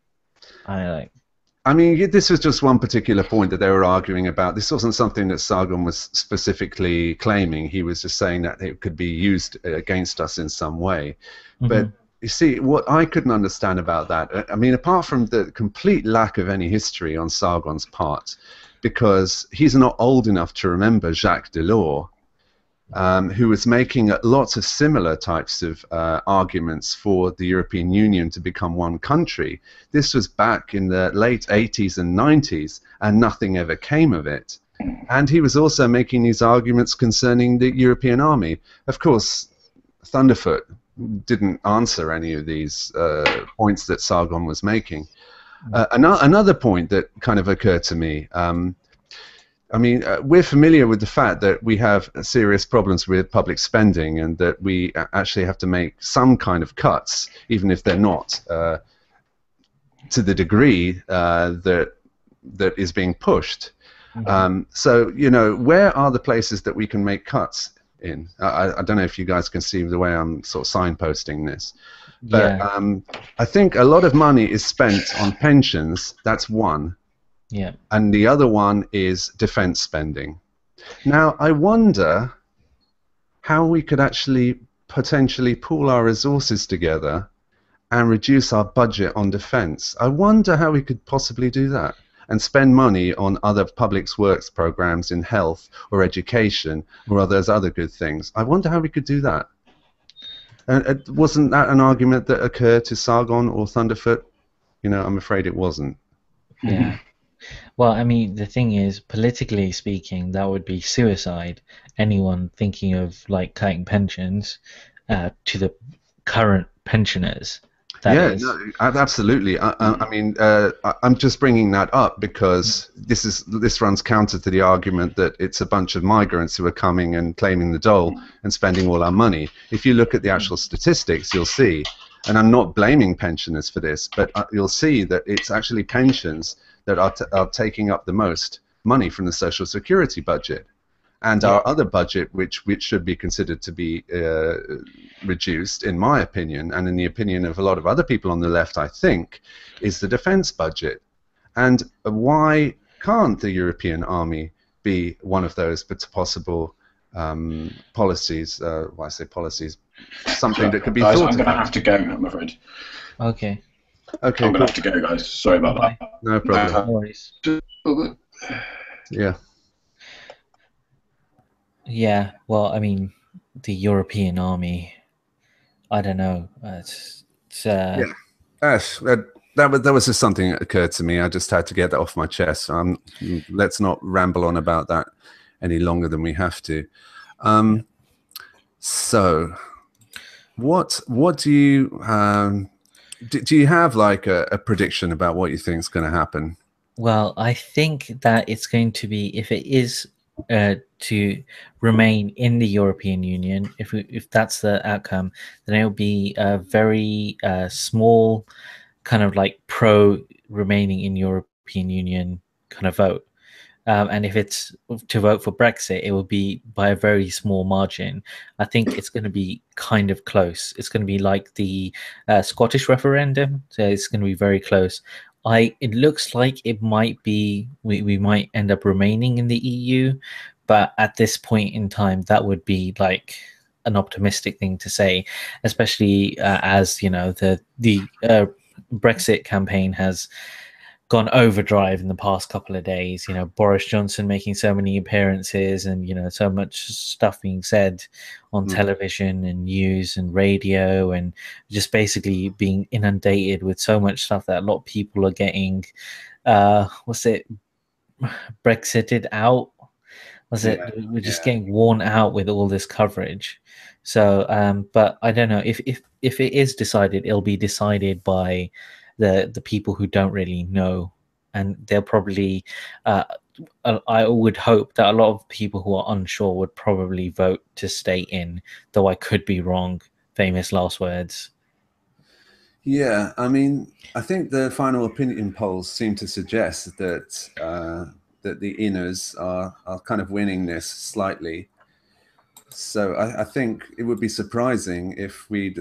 I mean, this was just one particular point that they were arguing about. This wasn't something that Sargon was specifically claiming. He was just saying that it could be used against us in some way. But you see, what I couldn't understand about that, I mean, apart from the complete lack of any history on Sargon's part, because he's not old enough to remember Jacques Delors, who was making lots of similar types of arguments for the European Union to become one country. This was back in the late 80s and 90s, and nothing ever came of it. And he was also making these arguments concerning the European army. Of course, Thunderfoot didn't answer any of these points that Sargon was making. Another point that kind of occurred to me, I mean, we're familiar with the fact that we have serious problems with public spending and that we actually have to make some kind of cuts, even if they're not to the degree that that is being pushed. Mhm. So, you know, where are the places that we can make cuts in? I don't know if you guys can see the way I'm sort of signposting this, but Yeah, I think a lot of money is spent on pensions. That's one. yeah, And the other one is defense spending. Now, I wonder how we could actually potentially pool our resources together and reduce our budget on defense. I wonder how we could possibly do that and spend money on other public works programs in health or education or those other good things. I wonder how we could do that. And wasn't that an argument that occurred to Sargon or Thunderfoot? You know, I'm afraid it wasn't. yeah. Well, I mean, the thing is, politically speaking, that would be suicide. Anyone thinking of like cutting pensions to the current pensioners, that Yeah, is. no, absolutely. I mean, I'm just bringing that up because this runs counter to the argument that it's a bunch of migrants who are coming and claiming the dole and spending all our money. If you look at the actual statistics, you'll see, and I'm not blaming pensioners for this, but you'll see that it's actually pensions that are taking up the most money from the Social Security budget. And Yeah. our other budget, which should be considered to be reduced, in my opinion, and in the opinion of a lot of other people on the left, I think, is the defense budget. And why can't the European army be one of those possible policies? Why I say policies? Something that could be Guys, thought I'm going to about. have to go, I'm afraid. Okay. Okay, I'm going cool. to have to go, guys. Sorry about Bye. that. No problem. No worries. Yeah. Yeah. Well, I mean, the European army. I don't know. Yeah. That was just something that occurred to me. I just had to get that off my chest. Let's not ramble on about that any longer than we have to. So, what do you do? You have like a prediction about what you think is going to happen? Well, I think that it's going to be, if it is to remain in the European Union, if that's the outcome, then it'll be a very small kind of like pro remaining in European Union kind of vote. And if it's to vote for Brexit, it will be by a very small margin. I think it's going to be kind of close. It's going to be like the Scottish referendum, so it's going to be very close. It looks like it might be we might end up remaining in the EU, but at this point in time, that would be like an optimistic thing to say, especially as you know the Brexit campaign has gone overdrive in the past couple of days. You know, Boris Johnson making so many appearances, and you know, so much stuff being said on television and news and radio, and just basically being inundated with so much stuff that a lot of people are getting. What's it? Brexited out. Was it? We're just getting worn out with all this coverage. So, but I don't know if it is decided, it'll be decided by the people who don't really know, and they'll probably. I would hope that a lot of people who are unsure would probably vote to stay in, though I could be wrong. Famous last words. Yeah, I mean, I think the final opinion polls seem to suggest that that the inners are kind of winning this slightly. So I think it would be surprising if we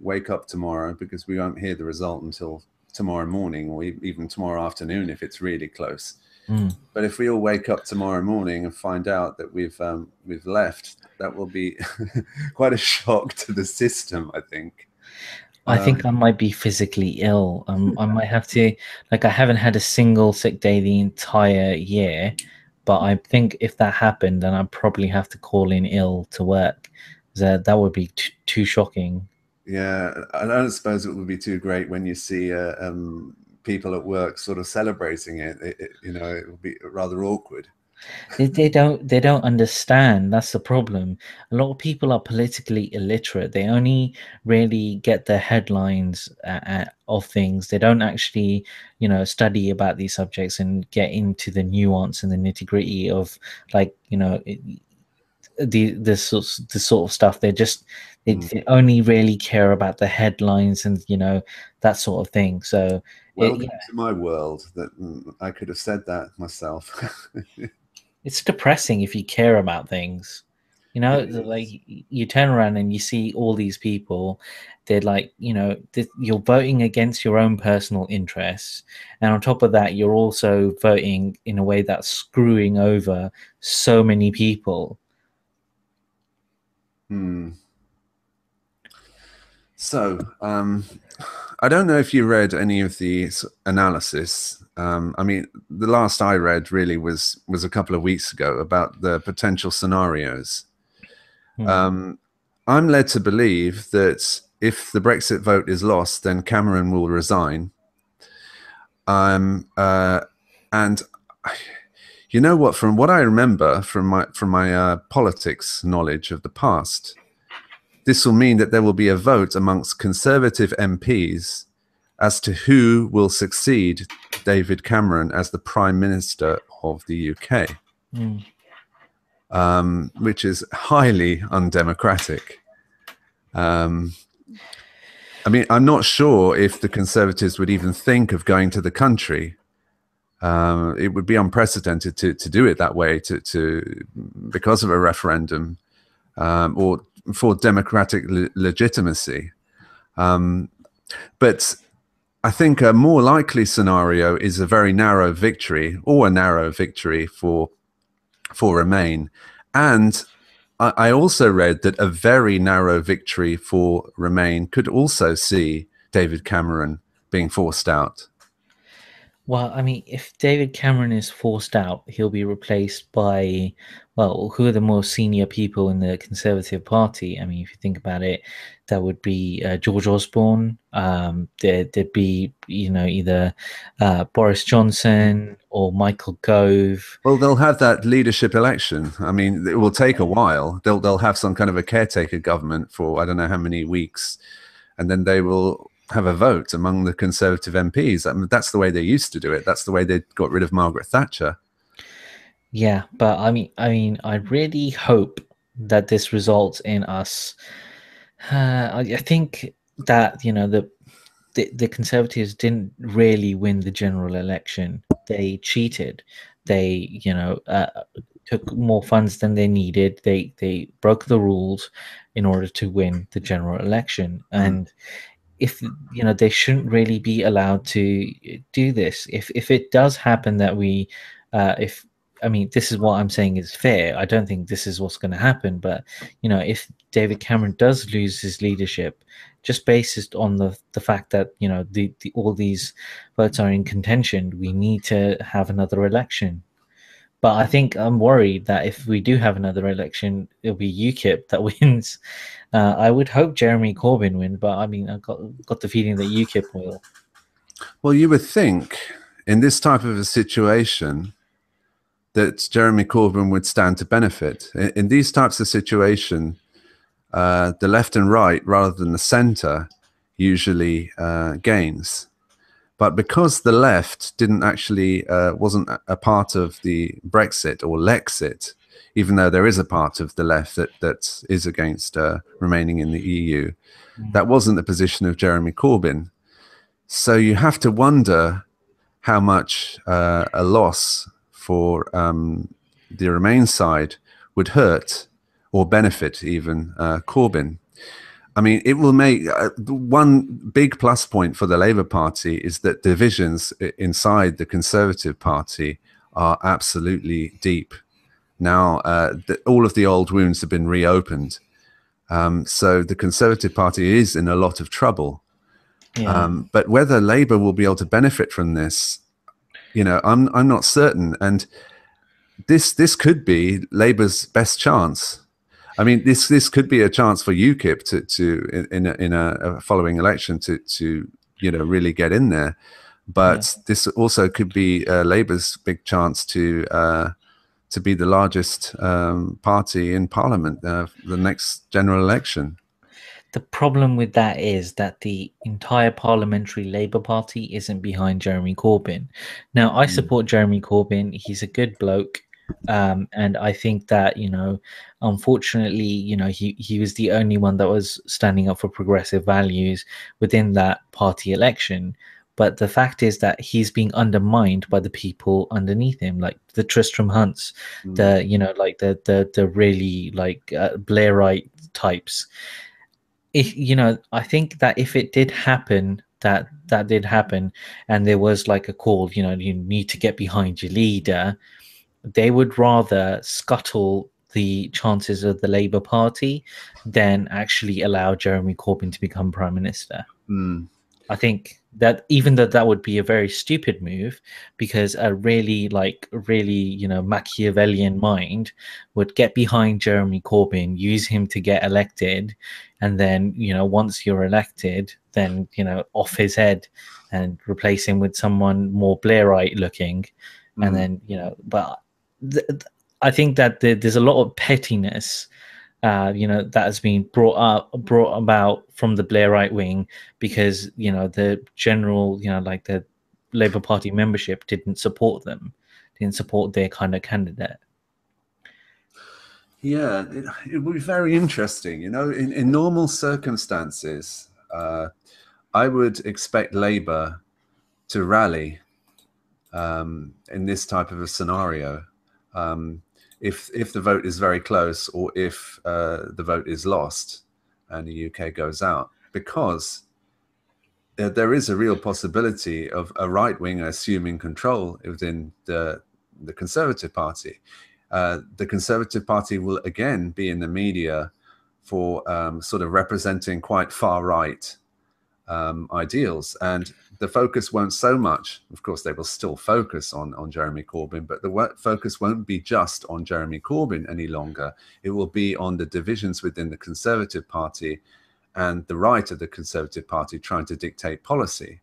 wake up tomorrow, because we won't hear the result until tomorrow morning or even tomorrow afternoon if it's really close. But if we all wake up tomorrow morning and find out that we've left, that will be quite a shock to the system, I think. I think I might be physically ill. I might have to, like, I haven't had a single sick day the entire year, but I think if that happened, then I'd probably have to call in ill to work. That would be too shocking. Yeah, I don't suppose it would be too great when you see people at work sort of celebrating it. You know, it would be rather awkward. They don't understand. That's the problem. A lot of people are politically illiterate. They only really get the headlines of things. They don't actually, you know, study about these subjects and get into the nuance and the nitty gritty of, like, you know, the sort of stuff. They only really care about the headlines and, you know, that sort of thing. So Welcome to my world. That I could have said that myself. It's depressing if you care about things. You know, like you turn around and you see all these people, they're like, you know, you're voting against your own personal interests. And on top of that, you're also voting in a way that's screwing over so many people. So, I don't know if you read any of the analysis. I mean, the last I read really was a couple of weeks ago about the potential scenarios. I'm led to believe that if the Brexit vote is lost, then Cameron will resign. And you know what? From what I remember from my politics knowledge of the past, this will mean that there will be a vote amongst Conservative MPs as to who will succeed David Cameron as the Prime Minister of the UK. Which is highly undemocratic. I mean, I'm not sure if the Conservatives would even think of going to the country. It would be unprecedented to do it that way, because of a referendum, or for democratic legitimacy. But I think a more likely scenario is a very narrow victory, or a narrow victory for Remain. And I also read that a very narrow victory for Remain could also see David Cameron being forced out. Well, I mean, if David Cameron is forced out, he'll be replaced by, well, who are the more senior people in the Conservative Party? I mean, if you think about it, that would be George Osborne. There'd be, you know, either Boris Johnson or Michael Gove. Well, they'll have that leadership election. I mean, it will take a while. They'll have some kind of a caretaker government for I don't know how many weeks, and then they will have a vote among the Conservative MPs. I mean, that's the way they used to do it. That's the way they got rid of Margaret Thatcher. Yeah, but I mean, I really hope that this results in us. I think that, you know, the Conservatives didn't really win the general election. They cheated. They, you know, took more funds than they needed. They broke the rules in order to win the general election. And if, you know, they shouldn't really be allowed to do this. If it does happen that we, I mean, this is what I'm saying is fair. I don't think this is what's going to happen. But, you know, if David Cameron does lose his leadership, just based on the fact that, you know, all these votes are in contention, we need to have another election. But I think I'm worried that if we do have another election, it'll be UKIP that wins. I would hope Jeremy Corbyn wins, but I mean, I've got the feeling that UKIP will. Well, you would think in this type of a situation that Jeremy Corbyn would stand to benefit. In these types of situation, the left and right, rather than the centre, usually gains. But because the left didn't actually wasn't a part of the Brexit or Lexit, even though there is a part of the left that is against remaining in the EU, that wasn't the position of Jeremy Corbyn. So you have to wonder how much a loss for the Remain side would hurt or benefit even Corbyn. I mean, it will make one big plus point for the Labour Party is that divisions inside the Conservative Party are absolutely deep. Now, all of the old wounds have been reopened. So the Conservative Party is in a lot of trouble. Yeah. But whether Labour will be able to benefit from this, you know, I'm not certain. And this could be Labour's best chance. I mean, this could be a chance for UKIP to in a following election to you know, really get in there, but this also could be Labour's big chance to be the largest party in Parliament the next general election. The problem with that is that the entire parliamentary Labour Party isn't behind Jeremy Corbyn. Now, I support Jeremy Corbyn. He's a good bloke. And I think that, you know, unfortunately, you know, he was the only one that was standing up for progressive values within that party election. but the fact is that he's being undermined by the people underneath him, like the Tristram Hunts, the like the really like Blairite types. If I think that if it did happen, that did happen, and there was like a call, you need to get behind your leader, they would rather scuttle the chances of the Labour Party than actually allow Jeremy Corbyn to become Prime Minister. I think that even though that would be a very stupid move, because a really Machiavellian mind would get behind Jeremy Corbyn, use him to get elected, and then once you're elected, then off his head and replace him with someone more Blairite looking, and then but I think that there's a lot of pettiness that has been brought about from the Blairite wing, because the general like the Labour Party membership didn't support their kind of candidate. Yeah, it would be very interesting. In normal circumstances, I would expect Labour to rally in this type of a scenario. If the vote is very close, or if the vote is lost and the UK goes out, because there is a real possibility of a right winger assuming control within the Conservative Party. The Conservative Party will again be in the media for sort of representing quite far right ideals, and the focus won't so much, of course they will still focus on Jeremy Corbyn, but the focus won't be just on Jeremy Corbyn any longer. It will be on the divisions within the Conservative Party and the right of the Conservative Party trying to dictate policy.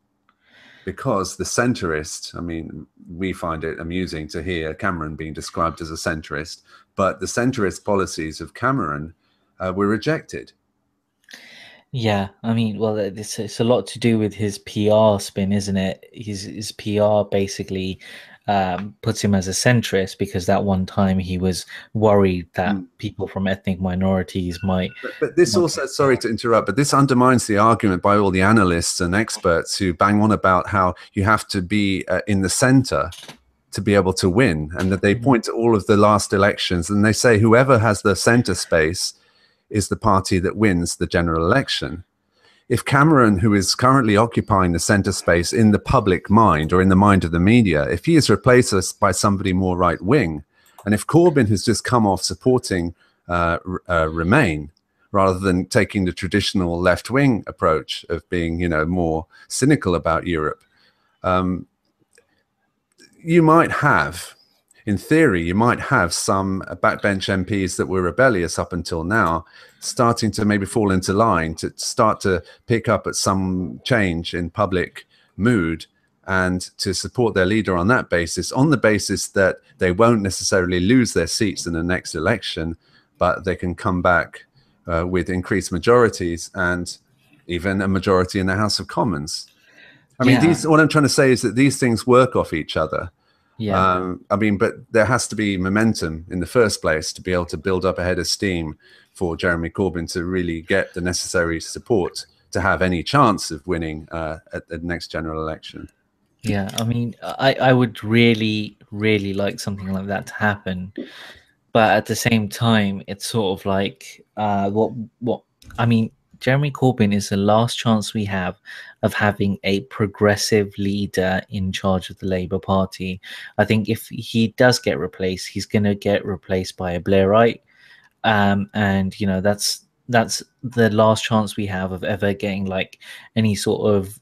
Because the centrist, I mean, we find it amusing to hear Cameron being described as a centrist, but the centrist policies of Cameron were rejected. Yeah, I mean, well, it's a lot to do with his PR spin, isn't it? His PR basically puts him as a centrist, because that one time he was worried that people from ethnic minorities might. But this also, sorry to interrupt, but this undermines the argument by all the analysts and experts who bang on about how you have to be in the center to be able to win, and that they point to all of the last elections and they say whoever has the center space is the party that wins the general election. If Cameron, who is currently occupying the center space in the public mind or in the mind of the media, if he is replaced by somebody more right wing, and if Corbyn has just come off supporting Remain rather than taking the traditional left wing approach of being, more cynical about Europe, you might have, in theory, you might have some backbench MPs that were rebellious up until now starting to maybe fall into line, to start to pick up at some change in public mood and to support their leader on that basis, on the basis that they won't necessarily lose their seats in the next election, but they can come back with increased majorities and even a majority in the House of Commons. I mean, what I'm trying to say is that these things work off each other. Yeah. I mean, but there has to be momentum in the first place to be able to build up a head of steam for Jeremy Corbyn to really get the necessary support to have any chance of winning at the next general election. Yeah, I mean, I would really, really like something like that to happen, but at the same time, it's sort of like what I mean. Jeremy Corbyn is the last chance we have of having a progressive leader in charge of the Labour Party. I think if he does get replaced, he's going to get replaced by a Blairite, and that's the last chance we have of ever getting like any sort of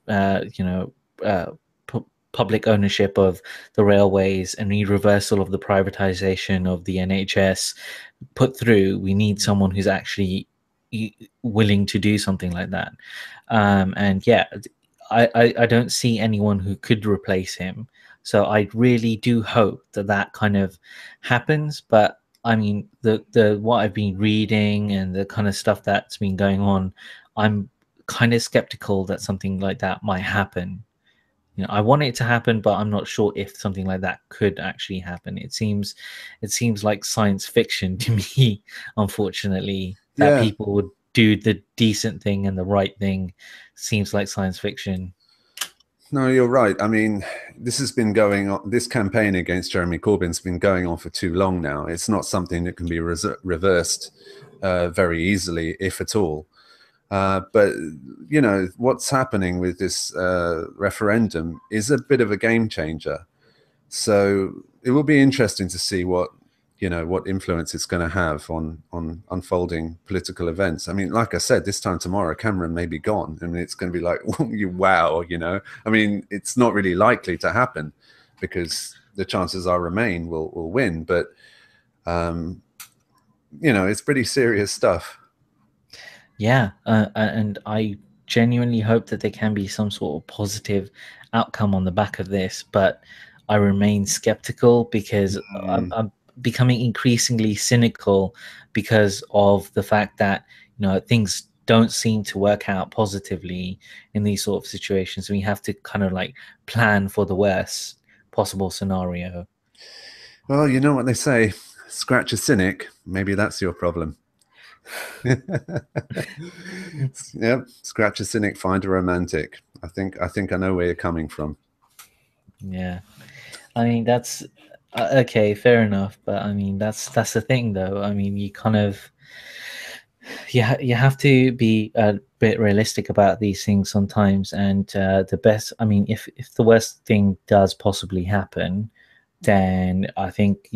public ownership of the railways, any reversal of the privatization of the NHS put through. We need someone who's actually willing to do something like that. And yeah, I don't see anyone who could replace him. So I really do hope that kind of happens. But I mean, the what I've been reading and the kind of stuff that's been going on, I'm kind of skeptical that something like that might happen. I want it to happen, but I'm not sure if something like that could actually happen. It seems like science fiction to me, unfortunately. That people would do the decent thing and the right thing seems like science fiction. No, you're right. I mean, this has been going on. This campaign against Jeremy Corbyn's been going on for too long now. It's not something that can be reversed very easily, if at all. But you know what's happening with this referendum is a bit of a game changer. So it will be interesting to see what what influence it's going to have on unfolding political events. I mean, like I said, this time tomorrow, Cameron may be gone. I mean, it's going to be like, wow, I mean, it's not really likely to happen because the chances are Remain will win. But it's pretty serious stuff. Yeah, and I genuinely hope that there can be some sort of positive outcome on the back of this, but I remain skeptical because I'm becoming increasingly cynical because of the fact that things don't seem to work out positively in these sort of situations. We have to kind of like plan for the worst possible scenario. Well, you know what they say, scratch a cynic, maybe that's your problem. Yep, scratch a cynic, find a romantic. I think I know where you're coming from. Yeah, I mean that's okay, fair enough. But I mean that's the thing, though. I mean, you kind of you have to be a bit realistic about these things sometimes. And the best, I mean, if the worst thing does possibly happen, then I think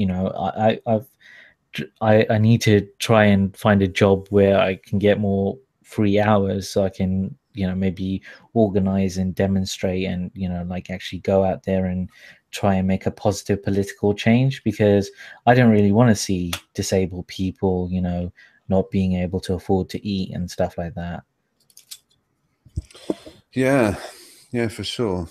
I need to try and find a job where I can get more free hours so I can maybe organize and demonstrate and like actually go out there and try and make a positive political change, because I don't really want to see disabled people not being able to afford to eat and stuff like that. Yeah, for sure.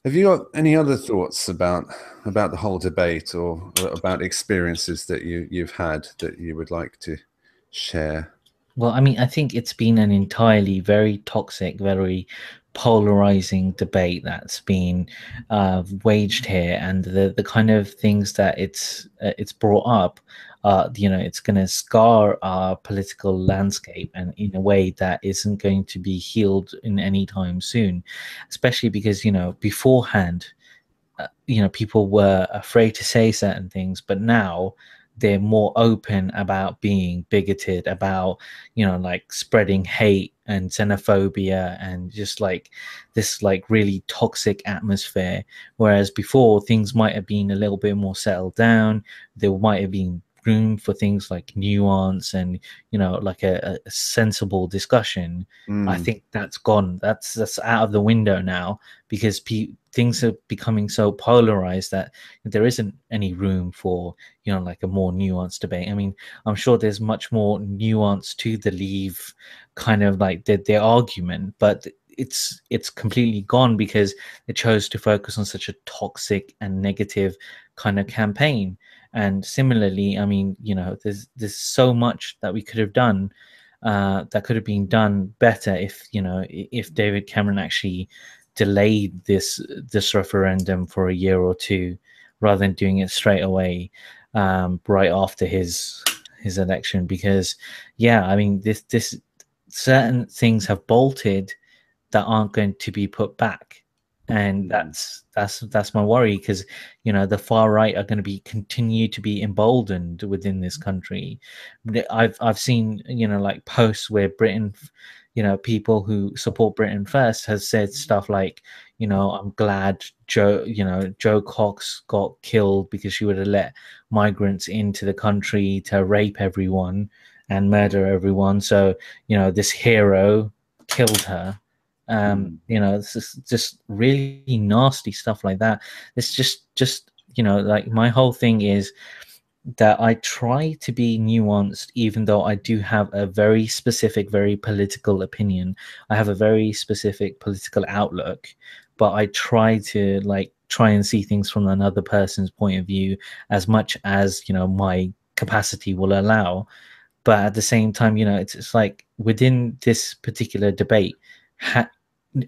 Have you got any other thoughts about the whole debate, or about experiences that you've had that you would like to share? Well, I mean, I think it's been an entirely very toxic, very polarizing debate that's been waged here, and the kind of things that it's brought up. It's going to scar our political landscape, and in a way that isn't going to be healed in any time soon, especially because beforehand, people were afraid to say certain things, but now they're more open about being bigoted, about like spreading hate and xenophobia and just like this like really toxic atmosphere. Whereas before, things might have been a little bit more settled down. There might have been room for things like nuance and like a sensible discussion. I think that's gone. That's out of the window now, because things are becoming so polarized that there isn't any room for like a more nuanced debate. I mean, I'm sure there's much more nuance to the Leave kind of like their argument, but it's completely gone because it chose to focus on such a toxic and negative kind of campaign. And similarly, I mean, there's so much that we could have done, that could have been done better if David Cameron actually delayed this referendum for a year or two rather than doing it straight away, right after his election. Because I mean, this certain things have bolted that aren't going to be put back, and that's my worry, because the far right are going to continue to be emboldened within this country. I've seen like posts where Britain, people who support Britain First has said stuff like, I'm glad Jo Cox got killed because she would have let migrants into the country to rape everyone and murder everyone, so this hero killed her. This is just really nasty stuff like that. It's just like my whole thing is that I try to be nuanced, even though I do have a very specific, very political opinion. I have a very specific political outlook, but I try to try and see things from another person's point of view as much as my capacity will allow. But at the same time, it's like within this particular debate,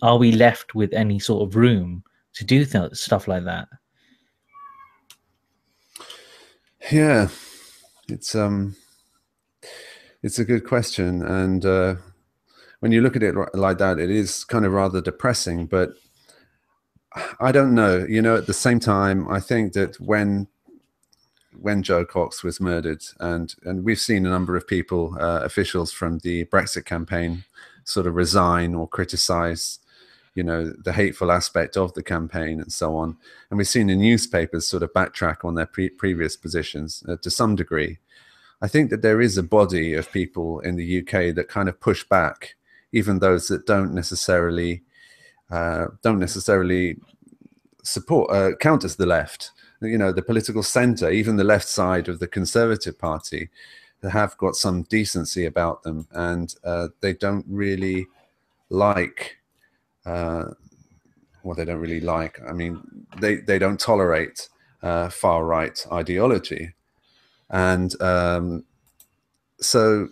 are we left with any sort of room to do stuff like that? Yeah, it's a good question, and when you look at it like that, it is kind of rather depressing. But I don't know. You know, at the same time, I think that when Jo Cox was murdered, and we've seen a number of people, officials from the Brexit campaign, sort of resign or criticize, you know, the hateful aspect of the campaign and so on. And we've seen the newspapers sort of backtrack on their previous positions to some degree. I think that there is a body of people in the UK that kind of push back, even those that don't necessarily support counters the left. You know, the political centre, even the left side of the Conservative Party, have got some decency about them, and they don't really like. Well, they don't really like. I mean, they don't tolerate far right ideology, and so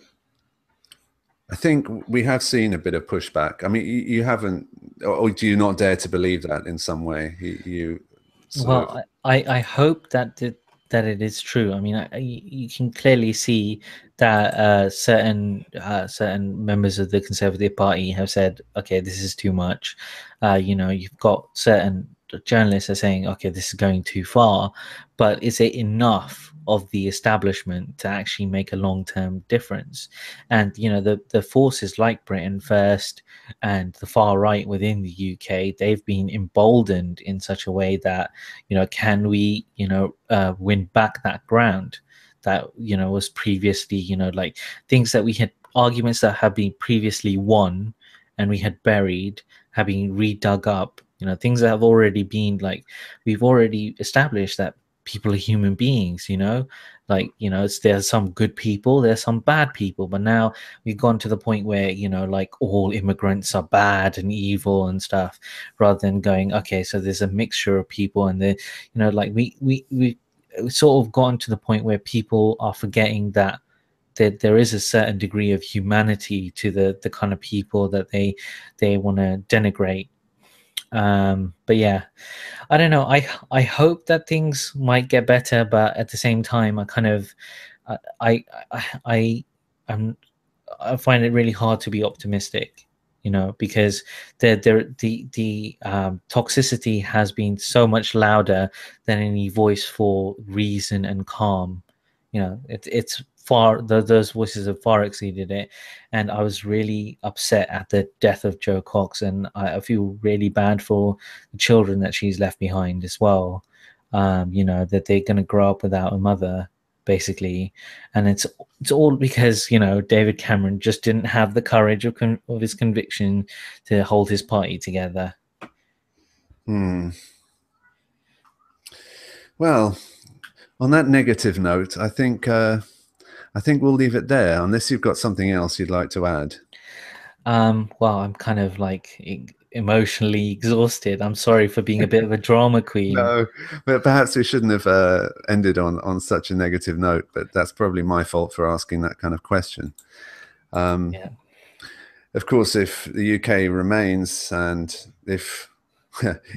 I think we have seen a bit of pushback. I mean, you haven't, or do you not dare to believe that in some way? You sort of. I hope that that it is true. I mean, you can clearly see that certain members of the Conservative Party have said, okay, this is too much. You know, you've got certain journalists are saying, okay, this is going too far, but is it enough of the establishment to actually make a long-term difference? And you know, the forces like Britain First and the far right within the UK, they've been emboldened in such a way that, you know, can we, you know, win back that ground that, you know, was previously, you know, like things that we had, arguments that have been previously won and we had buried, have been redug up, you know, things that have already been, like, we've already established that people are human beings, you know, like, you know, there's some good people, there's some bad people, but now we've gone to the point where, you know, like all immigrants are bad and evil and stuff, rather than going, okay, so there's a mixture of people, and the, you know, like we sort of gotten to the point where people are forgetting that there is a certain degree of humanity to the kind of people that they want to denigrate. But yeah, I don't know. I hope that things might get better, but at the same time, I kind of I I'm, I find it really hard to be optimistic, you know, because the toxicity has been so much louder than any voice for reason and calm. You know, it's far, those voices have far exceeded it, and I was really upset at the death of Jo Cox, and I feel really bad for the children that she's left behind as well. You know, that they're going to grow up without a mother, basically, and it's all because, you know, David Cameron just didn't have the courage of his conviction to hold his party together. Well, on that negative note, I think we'll leave it there, unless you've got something else you'd like to add. Well, I'm kind of like emotionally exhausted. I'm sorry for being a bit of a drama queen. No, but perhaps we shouldn't have ended on such a negative note, but that's probably my fault for asking that kind of question. Yeah. Of course, if the UK remains, and if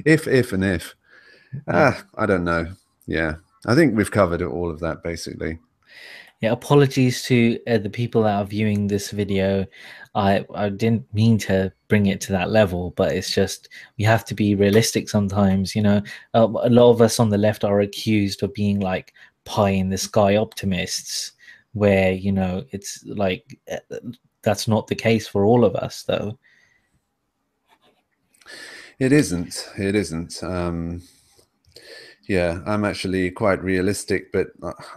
if I don't know. Yeah, I think we've covered all of that basically. Yeah, apologies to the people that are viewing this video. I didn't mean to bring it to that level, but it's just, we have to be realistic sometimes. You know, a lot of us on the left are accused of being like pie in the sky optimists, where, you know, it's like that's not the case for all of us, though. It isn't. It isn't. Yeah, I'm actually quite realistic, but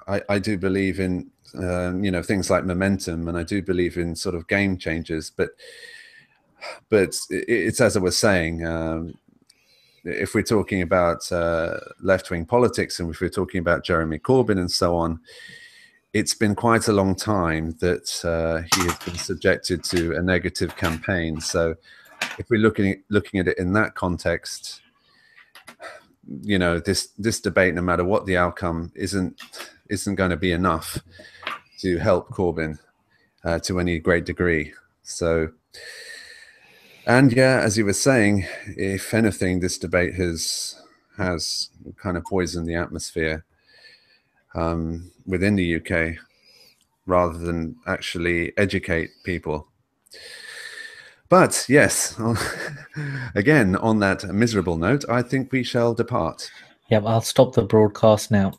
I do believe in you know, things like momentum, and I do believe in sort of game changers. But it's as I was saying, if we're talking about left-wing politics, and if we're talking about Jeremy Corbyn and so on, it's been quite a long time that he has been subjected to a negative campaign. So if we're looking at it in that context, you know, this debate, no matter what the outcome, isn't going to be enough to help Corbyn to any great degree. So, and yeah, as you were saying, if anything, this debate has kind of poisoned the atmosphere within the UK, rather than actually educate people. But yes, again, on that miserable note, I think we shall depart. Yep, I'll stop the broadcast now.